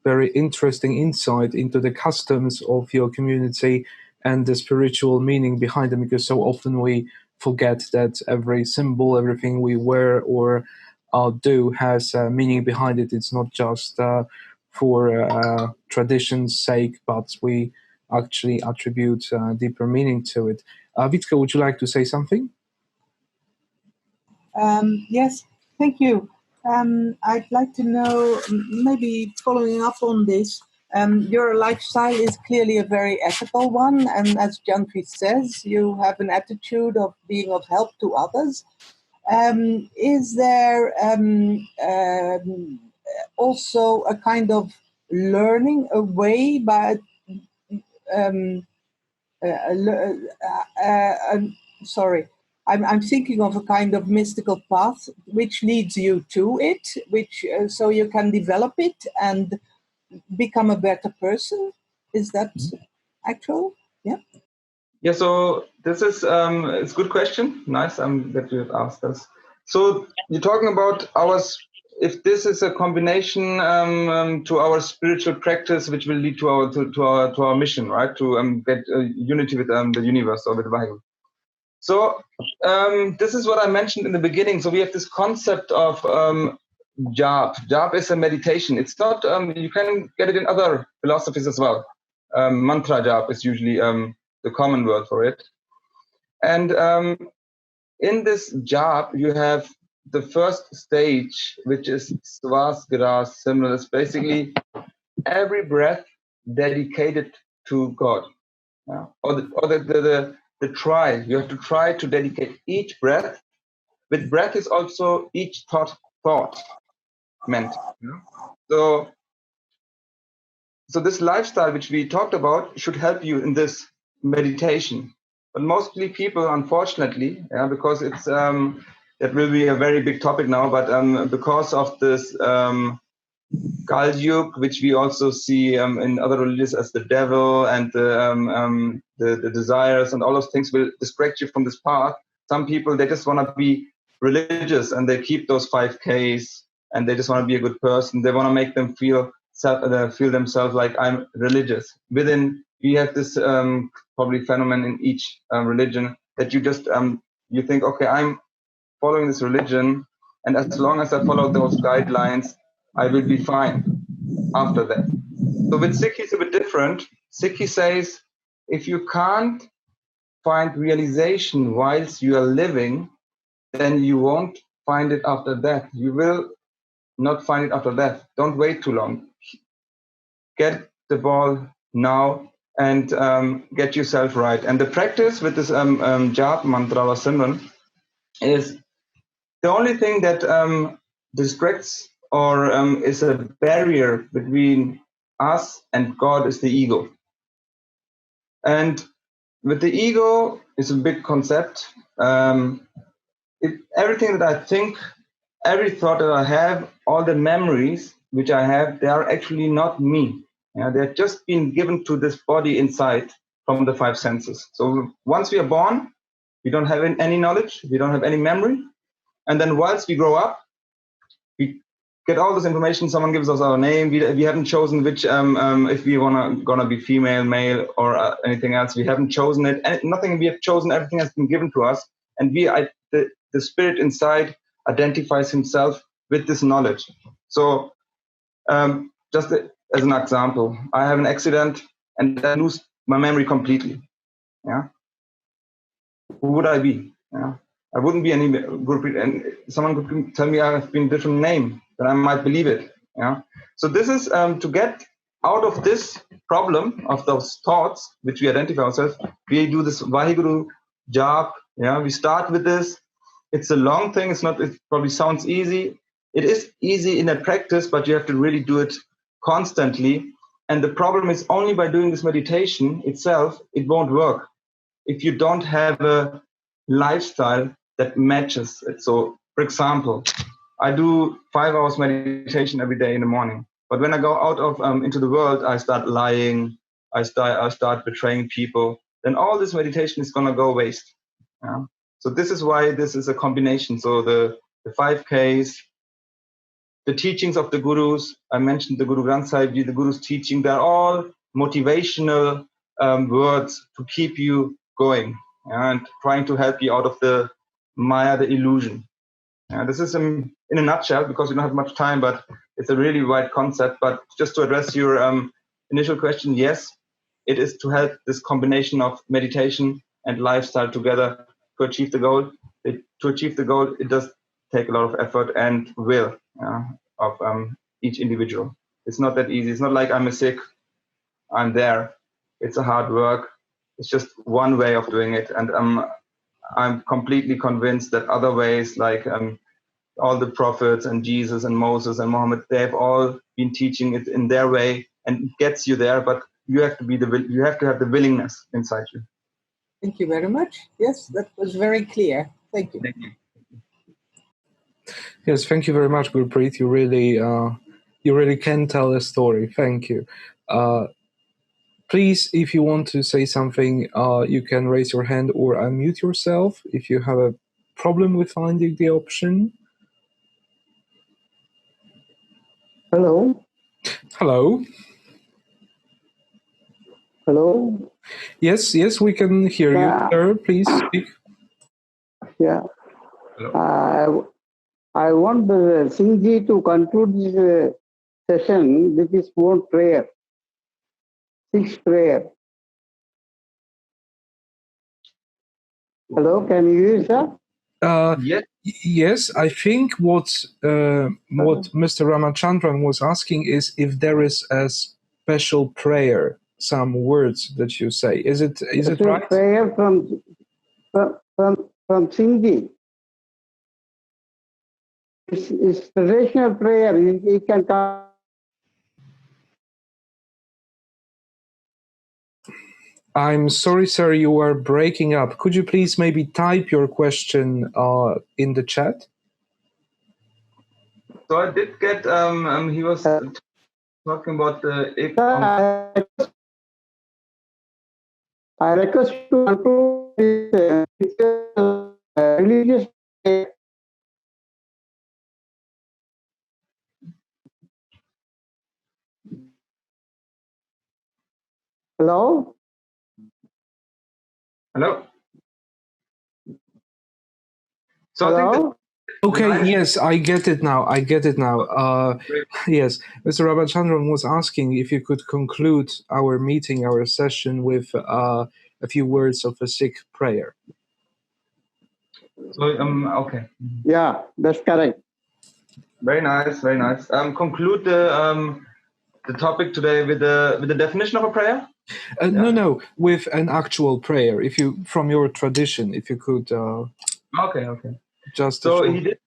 very interesting insight into the customs of your community and the spiritual meaning behind them, because so often we forget that every symbol, everything we wear or do has a meaning behind it. It's not just for tradition's sake, but we actually attribute deeper meaning to it. Vitka, would you like to say something? Yes, thank you. I'd like to know, maybe following up on this, your lifestyle is clearly a very ethical one, and as Janvi says, you have an attitude of being of help to others. Is there also a kind of learning away by I'm thinking of a kind of mystical path which leads you to it, which so you can develop it and become a better person. Is that actual? Yeah. Yeah. So this is it's a good question. Nice. That you have asked us. So you're talking about if this is a combination to our spiritual practice, which will lead to our mission, right? To get unity with the universe or with Vaheguru. So this is what I mentioned in the beginning. So we have this concept of jap. Jap is a meditation. It's not, you can get it in other philosophies as well. Mantra jap is usually the common word for it. And in this jap, you have the first stage, which is swasgra simula. It's basically every breath dedicated to God. Or the try. You have to try to dedicate each breath. With breath is also each thought meant. So this lifestyle which we talked about should help you in this meditation. But mostly people, unfortunately, because it's that will be a very big topic now. But because of this Kalyug, which we also see in other religions as the devil and the desires and all those things will distract you from this path. Some people, they just want to be religious and they keep those 5Ks and they just want to be a good person. They want to make them feel themselves like I'm religious. Within, we have this probably phenomenon in each religion that you just you think, okay, I'm following this religion, and as long as I follow those guidelines, I will be fine after that. So with Sikh, it's a bit different. Sikh says, if you can't find realization whilst you are living, then you won't find it after death. You will not find it after death. Don't wait too long. Get the ball now and get yourself right. And the practice with this jap mantra or simran is The only thing that distracts or is a barrier between us and God is the ego. And with the ego, it's a big concept. Everything that I think, every thought that I have, all the memories which I have, they are actually not me. Yeah, they're just been given to this body inside from the five senses. So once we are born, we don't have any knowledge, we don't have any memory. And then once we grow up, we get all this information. Someone gives us our name. We haven't chosen which, if we gonna be female, male, or anything else. We haven't chosen it. And nothing we have chosen. Everything has been given to us. And the spirit inside identifies himself with this knowledge. So just as an example, I have an accident and I lose my memory completely. Yeah. Who would I be? Yeah. I wouldn't be any Gurpreet, and someone could tell me I've been a different name, then I might believe it. Yeah. So this is to get out of this problem of those thoughts which we identify ourselves. We do this Vaheguru jap. Yeah. We start with this. It's a long thing. It probably sounds easy. It is easy in a practice, but you have to really do it constantly. And the problem is only by doing this meditation itself, it won't work if you don't have a lifestyle that matches it. So, for example, I do 5 hours meditation every day in the morning. But when I go out of into the world, I start lying. I start betraying people. Then all this meditation is gonna go waste. Yeah? So this is why this is a combination. So the 5Ks, the teachings of the gurus. I mentioned the Guru Granth Sahib Ji, the gurus' teaching. They're all motivational words to keep you going and trying to help you out of the Maya, the illusion. This is in a nutshell, because we don't have much time, but it's a really wide concept. But just to address your initial question, yes, it is to help this combination of meditation and lifestyle together to achieve the goal. To achieve the goal, it does take a lot of effort and will of each individual. It's not that easy. It's not like I'm a Sikh, I'm there. It's a hard work. It's just one way of doing it. And I'm completely convinced that other ways, like all the prophets and Jesus and Moses and Muhammad, they've all been teaching it in their way, and it gets you there. But you have to have the willingness inside you. Thank you very much. Yes, that was very clear. Thank you. Thank you. Yes, thank you very much, Gurpreet. You really can tell a story. Thank you. Please, if you want to say something, you can raise your hand or unmute yourself if you have a problem with finding the option. Hello. Hello. Hello. Yes, we can hear you, sir. Please speak. Yeah. Hello. I want Singh ji to conclude this session with his own prayer. Sixth prayer. Hello, can you hear, sir? Yes. Yes, I think what Mr. Ramachandran was asking is if there is a special prayer, some words that you say. Is it right? Prayer from Singh ji. It's traditional prayer. You can come. I'm sorry, sir, you are breaking up. Could you please maybe type your question in the chat? So I did get, he was talking about the... I request to conclude religious prayer. Hello? Hello? So Hello? I think that... Okay, yes, I get it now. Yes, Mr. Ramachandran was asking if you could conclude our meeting, our session with a few words of a Sikh prayer. So, okay. Yeah, that's correct. Very nice, very nice. Conclude the topic today with the definition of a prayer? No, with an actual prayer. If you, from your tradition, if you could. Okay. Just so he did.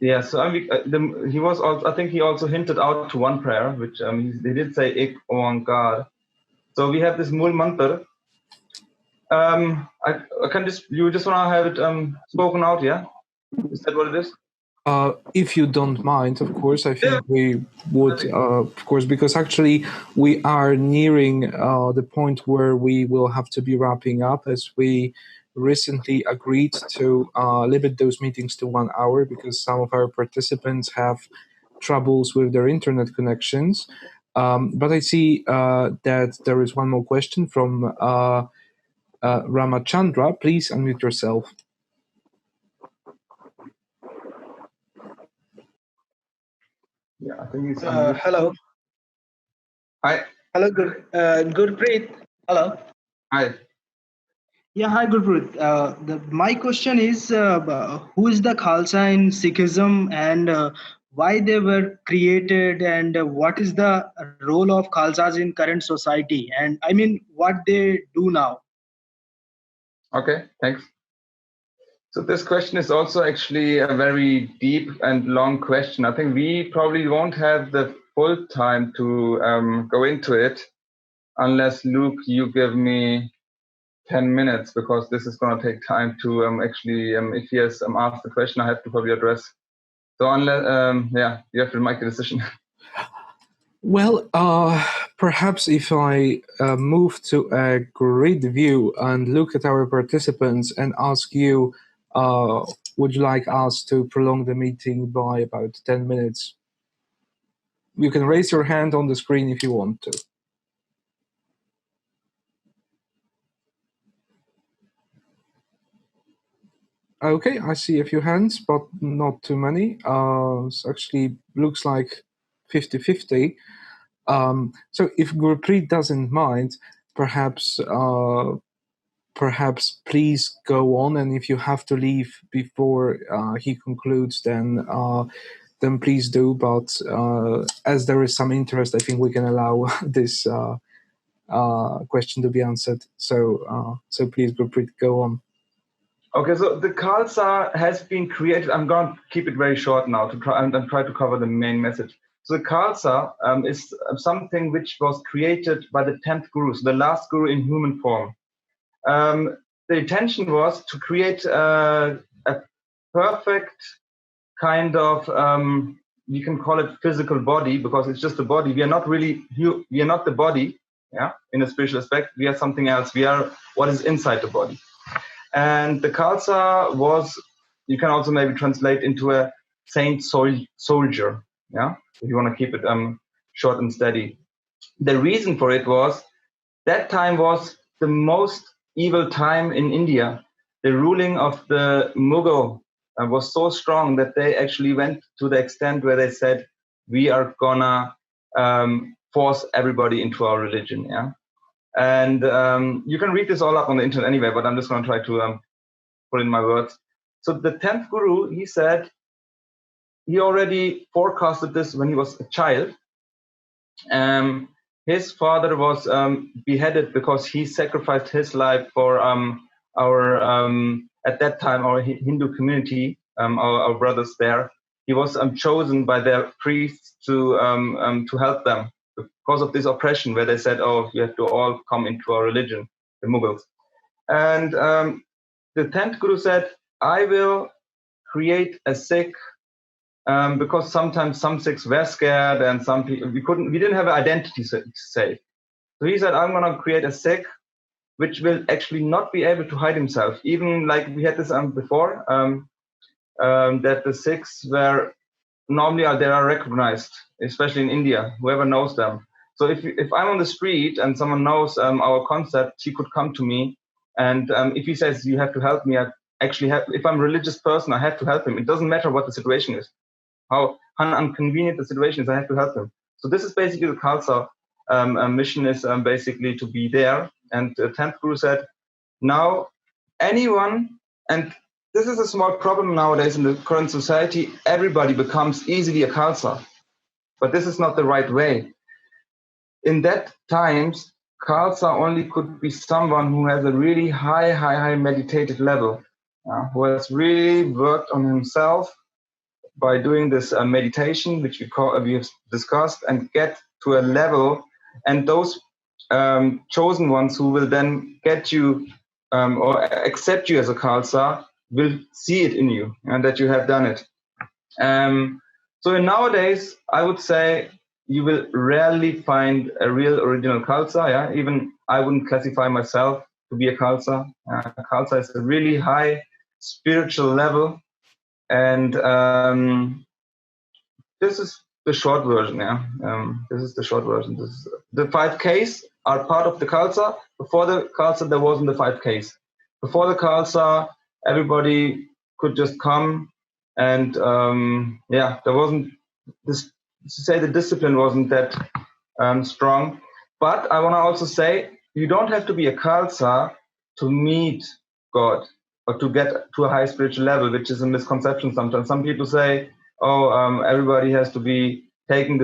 Yeah, so I mean, he was also, I think he also hinted out to one prayer, which they did say Ik Oankar. So we have this Mool Mantra. I can you just want to have it spoken out, yeah? Is that what it is? If you don't mind, of course, I think we would, of course, because actually we are nearing the point where we will have to be wrapping up, as we recently agreed to limit those meetings to 1 hour because some of our participants have troubles with their internet connections. But I see that there is one more question from Ramachandra. Please unmute yourself. Yeah, I think he's hello. Hi. Hello, Gurpreet. Hello. Hi. Yeah, hi, Gurpreet. My question is, who is the Khalsa in Sikhism, and why they were created, and what is the role of Khalsas in current society, and I mean, what they do now? Okay, thanks. So this question is also actually a very deep and long question. I think we probably won't have the full time to go into it unless, Luke, you give me 10 minutes, because this is going to take time to actually, if he has asked the question, I have to probably address. So unless, yeah, you have to make a decision. Well, perhaps if I move to a grid view and look at our participants and ask you, would you like us to prolong the meeting by about 10 minutes? You can raise your hand on the screen if you want to. Okay, I see a few hands, but not too many. It actually looks like 50-50. So if Gurpreet doesn't mind, perhaps please go on, and if you have to leave before he concludes, then please do. But as there is some interest, I think we can allow this question to be answered. So please, Gurpreet, go on. Okay, so the Khalsa has been created. I'm going to keep it very short now to try and try to cover the main message. So the Khalsa is something which was created by the 10th Guru, so the last Guru in human form. The intention was to create a perfect kind of, you can call it physical body, because it's just a body. We are not really, we are not the body, yeah, in a spiritual aspect. We are something else. We are what is inside the body. And the Khalsa was, you can also maybe translate into a saint soldier, yeah, if you want to keep it short and steady. The reason for it was that time was the most evil time in India. The ruling of the Mughal was so strong that they actually went to the extent where they said, we are gonna force everybody into our religion, yeah. And you can read this all up on the internet anyway, but I'm just going to try to put in my words. So the 10th Guru, he said, he already forecasted this when he was a child. His father was beheaded because he sacrificed his life for our, at that time, our Hindu community, our brothers there. He was chosen by their priests to help them, because of this oppression where they said, oh, you have to all come into our religion, the Mughals. And the 10th Guru said, I will create a Sikh, because sometimes some Sikhs were scared and some people, we didn't have an identity to say. So he said, I'm going to create a Sikh which will actually not be able to hide himself. Even like we had this before, that the Sikhs were normally they are recognized, especially in India, whoever knows them. So if I'm on the street and someone knows our concept, he could come to me, and if he says, you have to help me, I actually have, if I'm a religious person, I have to help him. It doesn't matter what the situation is, how inconvenient the situation is, I have to help him. So this is basically the Khalsa mission, is basically to be there. And the 10th Guru said, now anyone, and this is a small problem nowadays in the current society, everybody becomes easily a Khalsa. But this is not the right way. In that times, Khalsa only could be someone who has a really high meditative level, who has really worked on himself, by doing this meditation, which we have discussed, and get to a level, and those chosen ones who will then get you or accept you as a Khalsa will see it in you and that you have done it. So nowadays, I would say you will rarely find a real original Khalsa. Yeah? Even I wouldn't classify myself to be a Khalsa. Khalsa is a really high spiritual level. And this is the short version. Yeah, this is the short version. The 5Ks are part of the Khalsa. Before the Khalsa, there wasn't the 5Ks. Before the Khalsa, everybody could just come, and there wasn't this. To say the discipline wasn't that strong. But I want to also say you don't have to be a Khalsa to meet God or to get to a high spiritual level, which is a misconception sometimes. Some people say, everybody has to be taking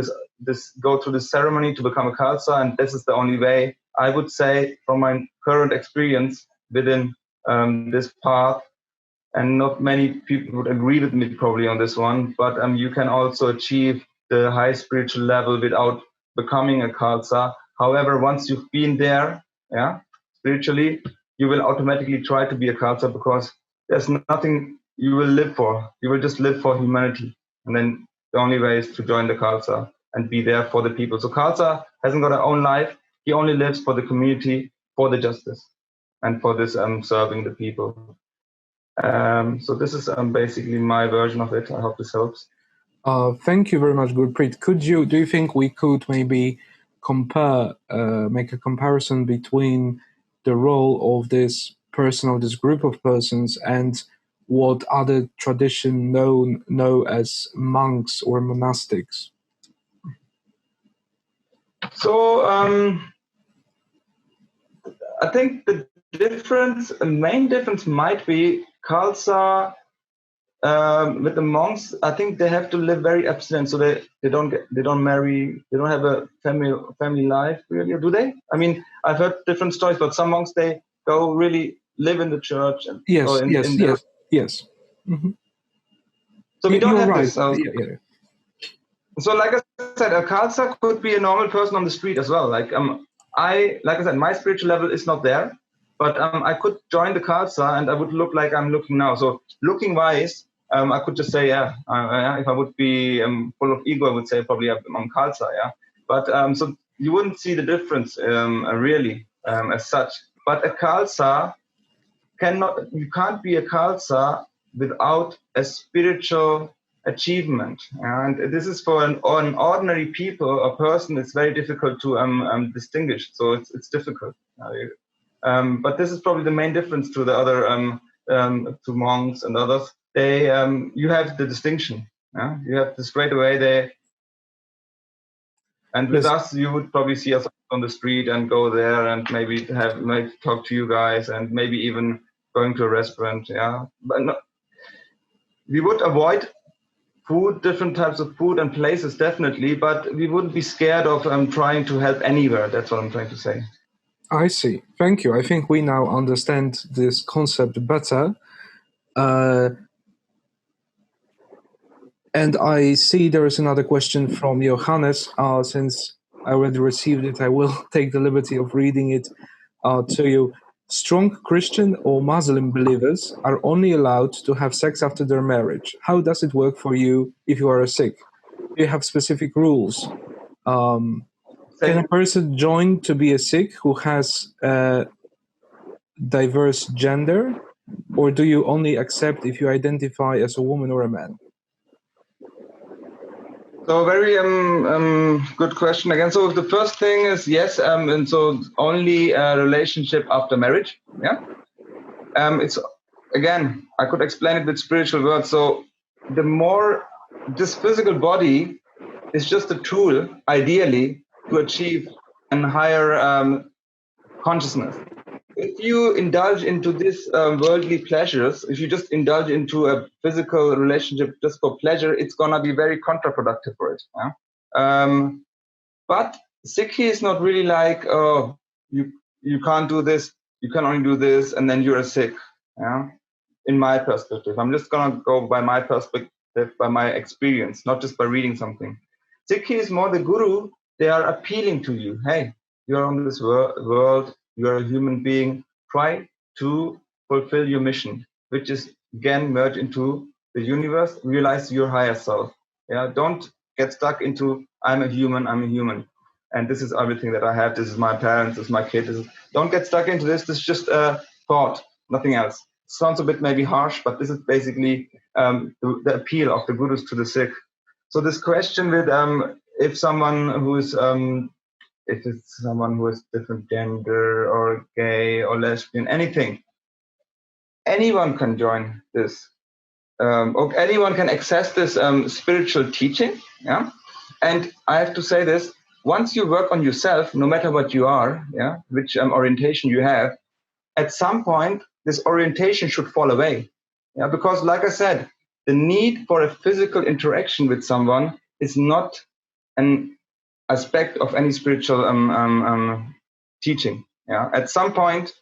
go through this ceremony to become a Khalsa, and this is the only way. I would say, from my current experience within this path, and not many people would agree with me probably on this one, but you can also achieve the high spiritual level without becoming a Khalsa. However, once you've been there, spiritually, you will automatically try to be a Khalsa, because there's nothing you will live for. You will just live for humanity. And then the only way is to join the Khalsa and be there for the people. So Khalsa hasn't got her own life. He only lives for the community, for the justice, and for this serving the people. So this is basically my version of it. I hope this helps. Thank you very much, Gurpreet. Do you think we could maybe make a comparison between the role of this person or this group of persons and what other tradition know as monks or monastics? So I think the main difference might be Khalsa. With the monks, I think they have to live very abstinent, so they don't marry, they don't have a family life really, or do they? I mean, I've heard different stories, but some monks, they go really live in the church. And, yes. Mm-hmm. So we don't have right. this. So like I said, a Khalsa could be a normal person on the street as well. Like I said, my spiritual level is not there, but I could join the Khalsa and I would look like I'm looking now. So looking wise, I could just say, if I would be full of ego, I would say probably I'm Khalsa, But so you wouldn't see the difference really as such. But a Khalsa you can't be a Khalsa without a spiritual achievement. And this is for an ordinary people, a person, it's very difficult to distinguish. So it's difficult. But this is probably the main difference to the other to monks and others. They you have the distinction. You have the straight away. And with us, you would probably see us on the street and go there and maybe talk to you guys and maybe even going to a restaurant. But no, we would avoid food, different types of food and places definitely, but we wouldn't be scared of trying to help anywhere. That's what I'm trying to say. I see. Thank you. I think we now understand this concept better. And I see there is another question from Johannes. Since I already received it, I will take the liberty of reading it to you. Strong Christian or Muslim believers are only allowed to have sex after their marriage. How does it work for you if you are a Sikh? Do you have specific rules? Can a person join to be a Sikh who has a diverse gender, or do you only accept if you identify as a woman or a man? So very good question again. So the first thing is yes, and so only a relationship after marriage. It's again, I could explain it with spiritual words. So this physical body is just a tool, ideally, to achieve a higher consciousness. If you indulge into these worldly pleasures, if you just indulge into a physical relationship just for pleasure, it's gonna be very counterproductive for it. But Sikhi is not really like, oh, you can't do this, you can only do this, and then you're a Sikh. In my perspective, I'm just gonna go by my perspective. by my experience, not just by reading something. Sikh is more the guru. They are appealing to you. Hey, you're on this world. You're a human being. Try to fulfill your mission, which is again merge into the universe. Realize your higher self. Yeah, don't get stuck into I'm a human, and this is everything that I have. This is my parents. This is my kid. Don't get stuck into this. This is just a thought, nothing else. Sounds a bit maybe harsh, but this is basically the appeal of the gurus to the Sikh. So this question with if someone who is if it's someone who is different gender or gay or lesbian, anything, anyone can join this. Or anyone can access this spiritual teaching. Yeah, and I have to say this: once you work on yourself, no matter what you are, yeah, which orientation you have, at some point this orientation should fall away. Yeah, because like I said, the need for a physical interaction with someone is not an aspect of any spiritual teaching. Yeah, at some point,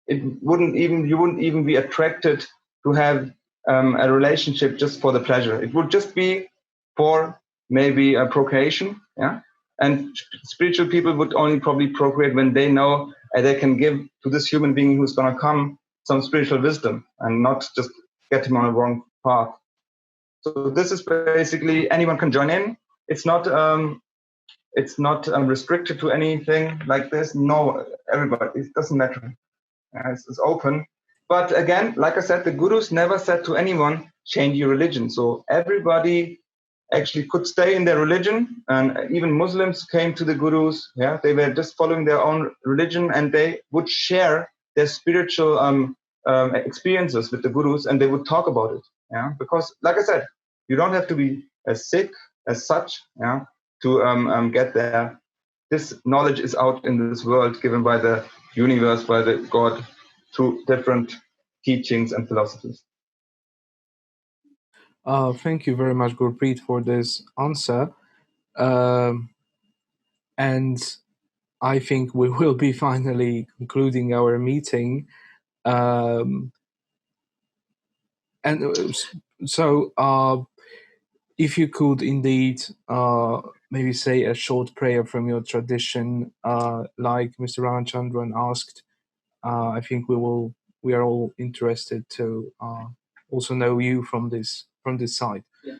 you wouldn't even be attracted to have a relationship just for the pleasure. It would just be for maybe a procreation. Yeah, and spiritual people would only probably procreate when they know they can give to this human being who's going to come some spiritual wisdom and not just get him on a wrong path. So this is basically anyone can join in. It's not restricted to anything like this. No, everybody. It doesn't matter. It's open. But again, like I said, the gurus never said to anyone, change your religion. So everybody actually could stay in their religion. And even Muslims came to the gurus. Yeah, they were just following their own religion, and they would share their spiritual experiences with the gurus, and they would talk about it. Yeah, because like I said, you don't have to be as Sikh as such. Yeah, to get there. This knowledge is out in this world, given by the universe, by the God, through different teachings and philosophies. Thank you very much, Gurpreet, for this answer. And I think we will be finally concluding our meeting. And so if you could indeed maybe say a short prayer from your tradition, like Mr. Ramachandran asked, I think we are all interested to also know you from this side. Yeah.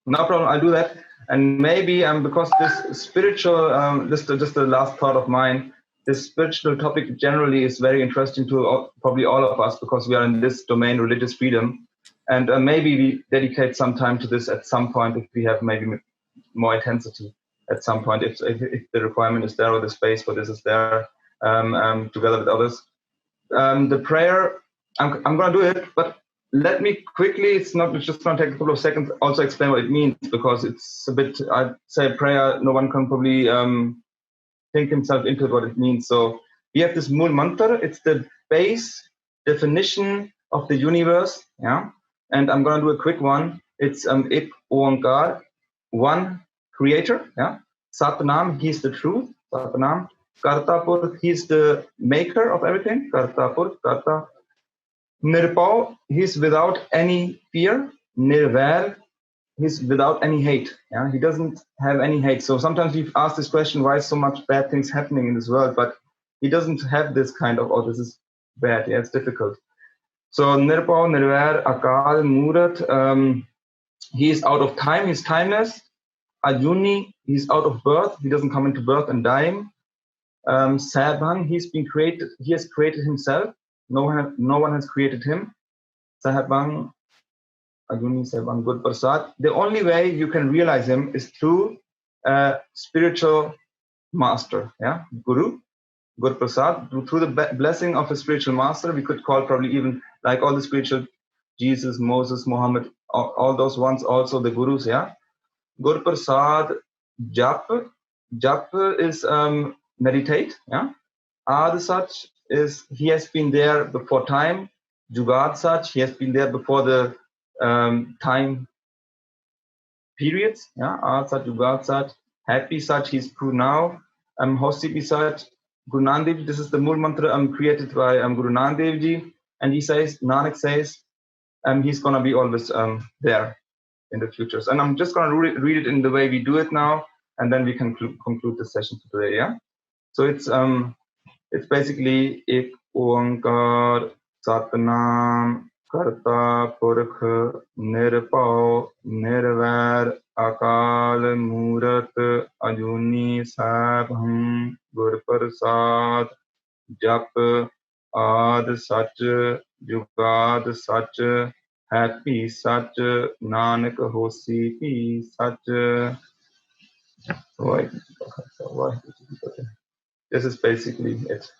No problem, I'll do that. And maybe because this spiritual, just the last thought of mine, this spiritual topic generally is very interesting to probably all of us, because we are in this domain, religious freedom. And maybe we dedicate some time to this at some point, if we have maybe more intensity at some point, if the requirement is there or the space for this is there, together with others. The prayer, I'm going to do it, but let me quickly, it's just going to take a couple of seconds, also explain what it means, because it's a bit, I'd say prayer, no one can probably think himself into what it means. So we have this Mool Mantra, it's the base definition of the universe, yeah? And I'm going to do a quick one. It's Ek Oankar, one creator, yeah? Satnam, he's the truth, Satnam. Kartapur, he's the maker of everything, Kartapur, Karta. Nirpau, he's without any fear. Nirvair, he's without any hate. Yeah, he doesn't have any hate. So sometimes we've asked this question, why is so much bad things happening in this world? But he doesn't have this kind of, oh, this is bad. Yeah, it's difficult. So Nirpau, Nirvair, Akal, Murat, he's out of time, he's timeless. Ajuni, he's out of birth, he doesn't come into birth and dying. Sahabang, he has created himself. No one has created him. Sahabang, Aguni, Sahabang, Gurprasad. The only way you can realize him is through a spiritual master, yeah, Guru, Gurprasad. Through the blessing of a spiritual master, we could call probably even like all the spiritual, Jesus, Moses, Muhammad, all those ones, also the gurus, yeah. Gurprasad, Jap. Jap is meditate, yeah. Ad such is he has been there before time. Jugad such, he has been there before the time periods, yeah. Ad such, Jugad such. Happy such, he's true now. Hosi such, Guru Nanak Dev Ji, this is the Mool Mantra created by Guru Nanak Dev Ji, and he says, Nanak says, he's gonna be always there. in the future. And I'm just going to read it in the way we do it now, and then we can conclude the session for today. Yeah. So it's basically ek oankar satnam karta purkh nirpau nirvair akal murat ajuni sabham gurprasad jap ad sach jugad sach happy sach nanak hosi pi sach. This is basically it.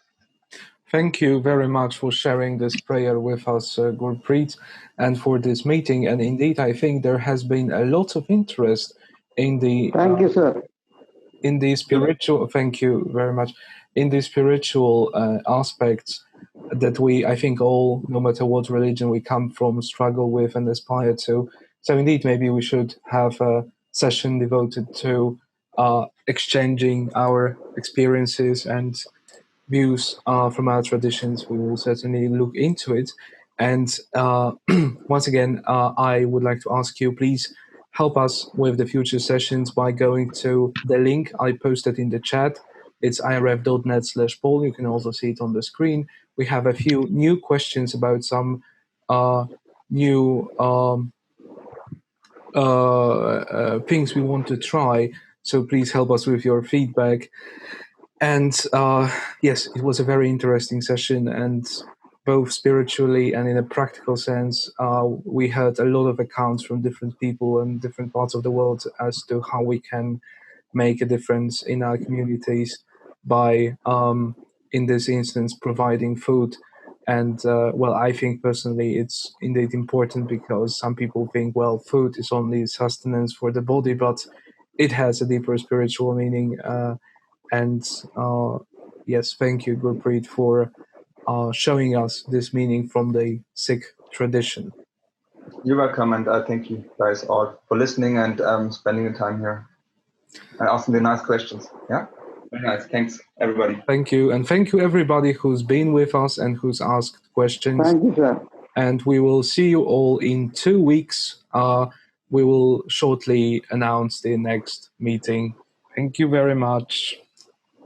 Thank you very much for sharing this prayer with us, Gurpreet, and for this meeting. And indeed, I think there has been a lot of interest in the Thank you, sir. in the spiritual. Thank you very much. In the spiritual aspects that I think all, no matter what religion we come from, struggle with and aspire to. So indeed, maybe we should have a session devoted to exchanging our experiences and views from our traditions. We will certainly look into it. And once again, I would like to ask you, please help us with the future sessions by going to the link I posted in the chat. It's irf.net/poll. You can also see it on the screen. We have a few new questions about some new things we want to try. So please help us with your feedback. And yes, it was a very interesting session, and both spiritually and in a practical sense, we heard a lot of accounts from different people in different parts of the world as to how we can make a difference in our communities by, in this instance, providing food. And well, I think personally it's indeed important, because some people think, well, food is only sustenance for the body, but it has a deeper spiritual meaning. And yes, thank you, Gurpreet, for showing us this meaning from the Sikh tradition. You're welcome, and I thank you guys all for listening and spending the time here and asking the nice questions. Yeah, very nice. Thanks, everybody. Thank you, and thank you everybody who's been with us and who's asked questions. Thank you, sir. And we will see you all in 2 weeks. We will shortly announce the next meeting. Thank you very much.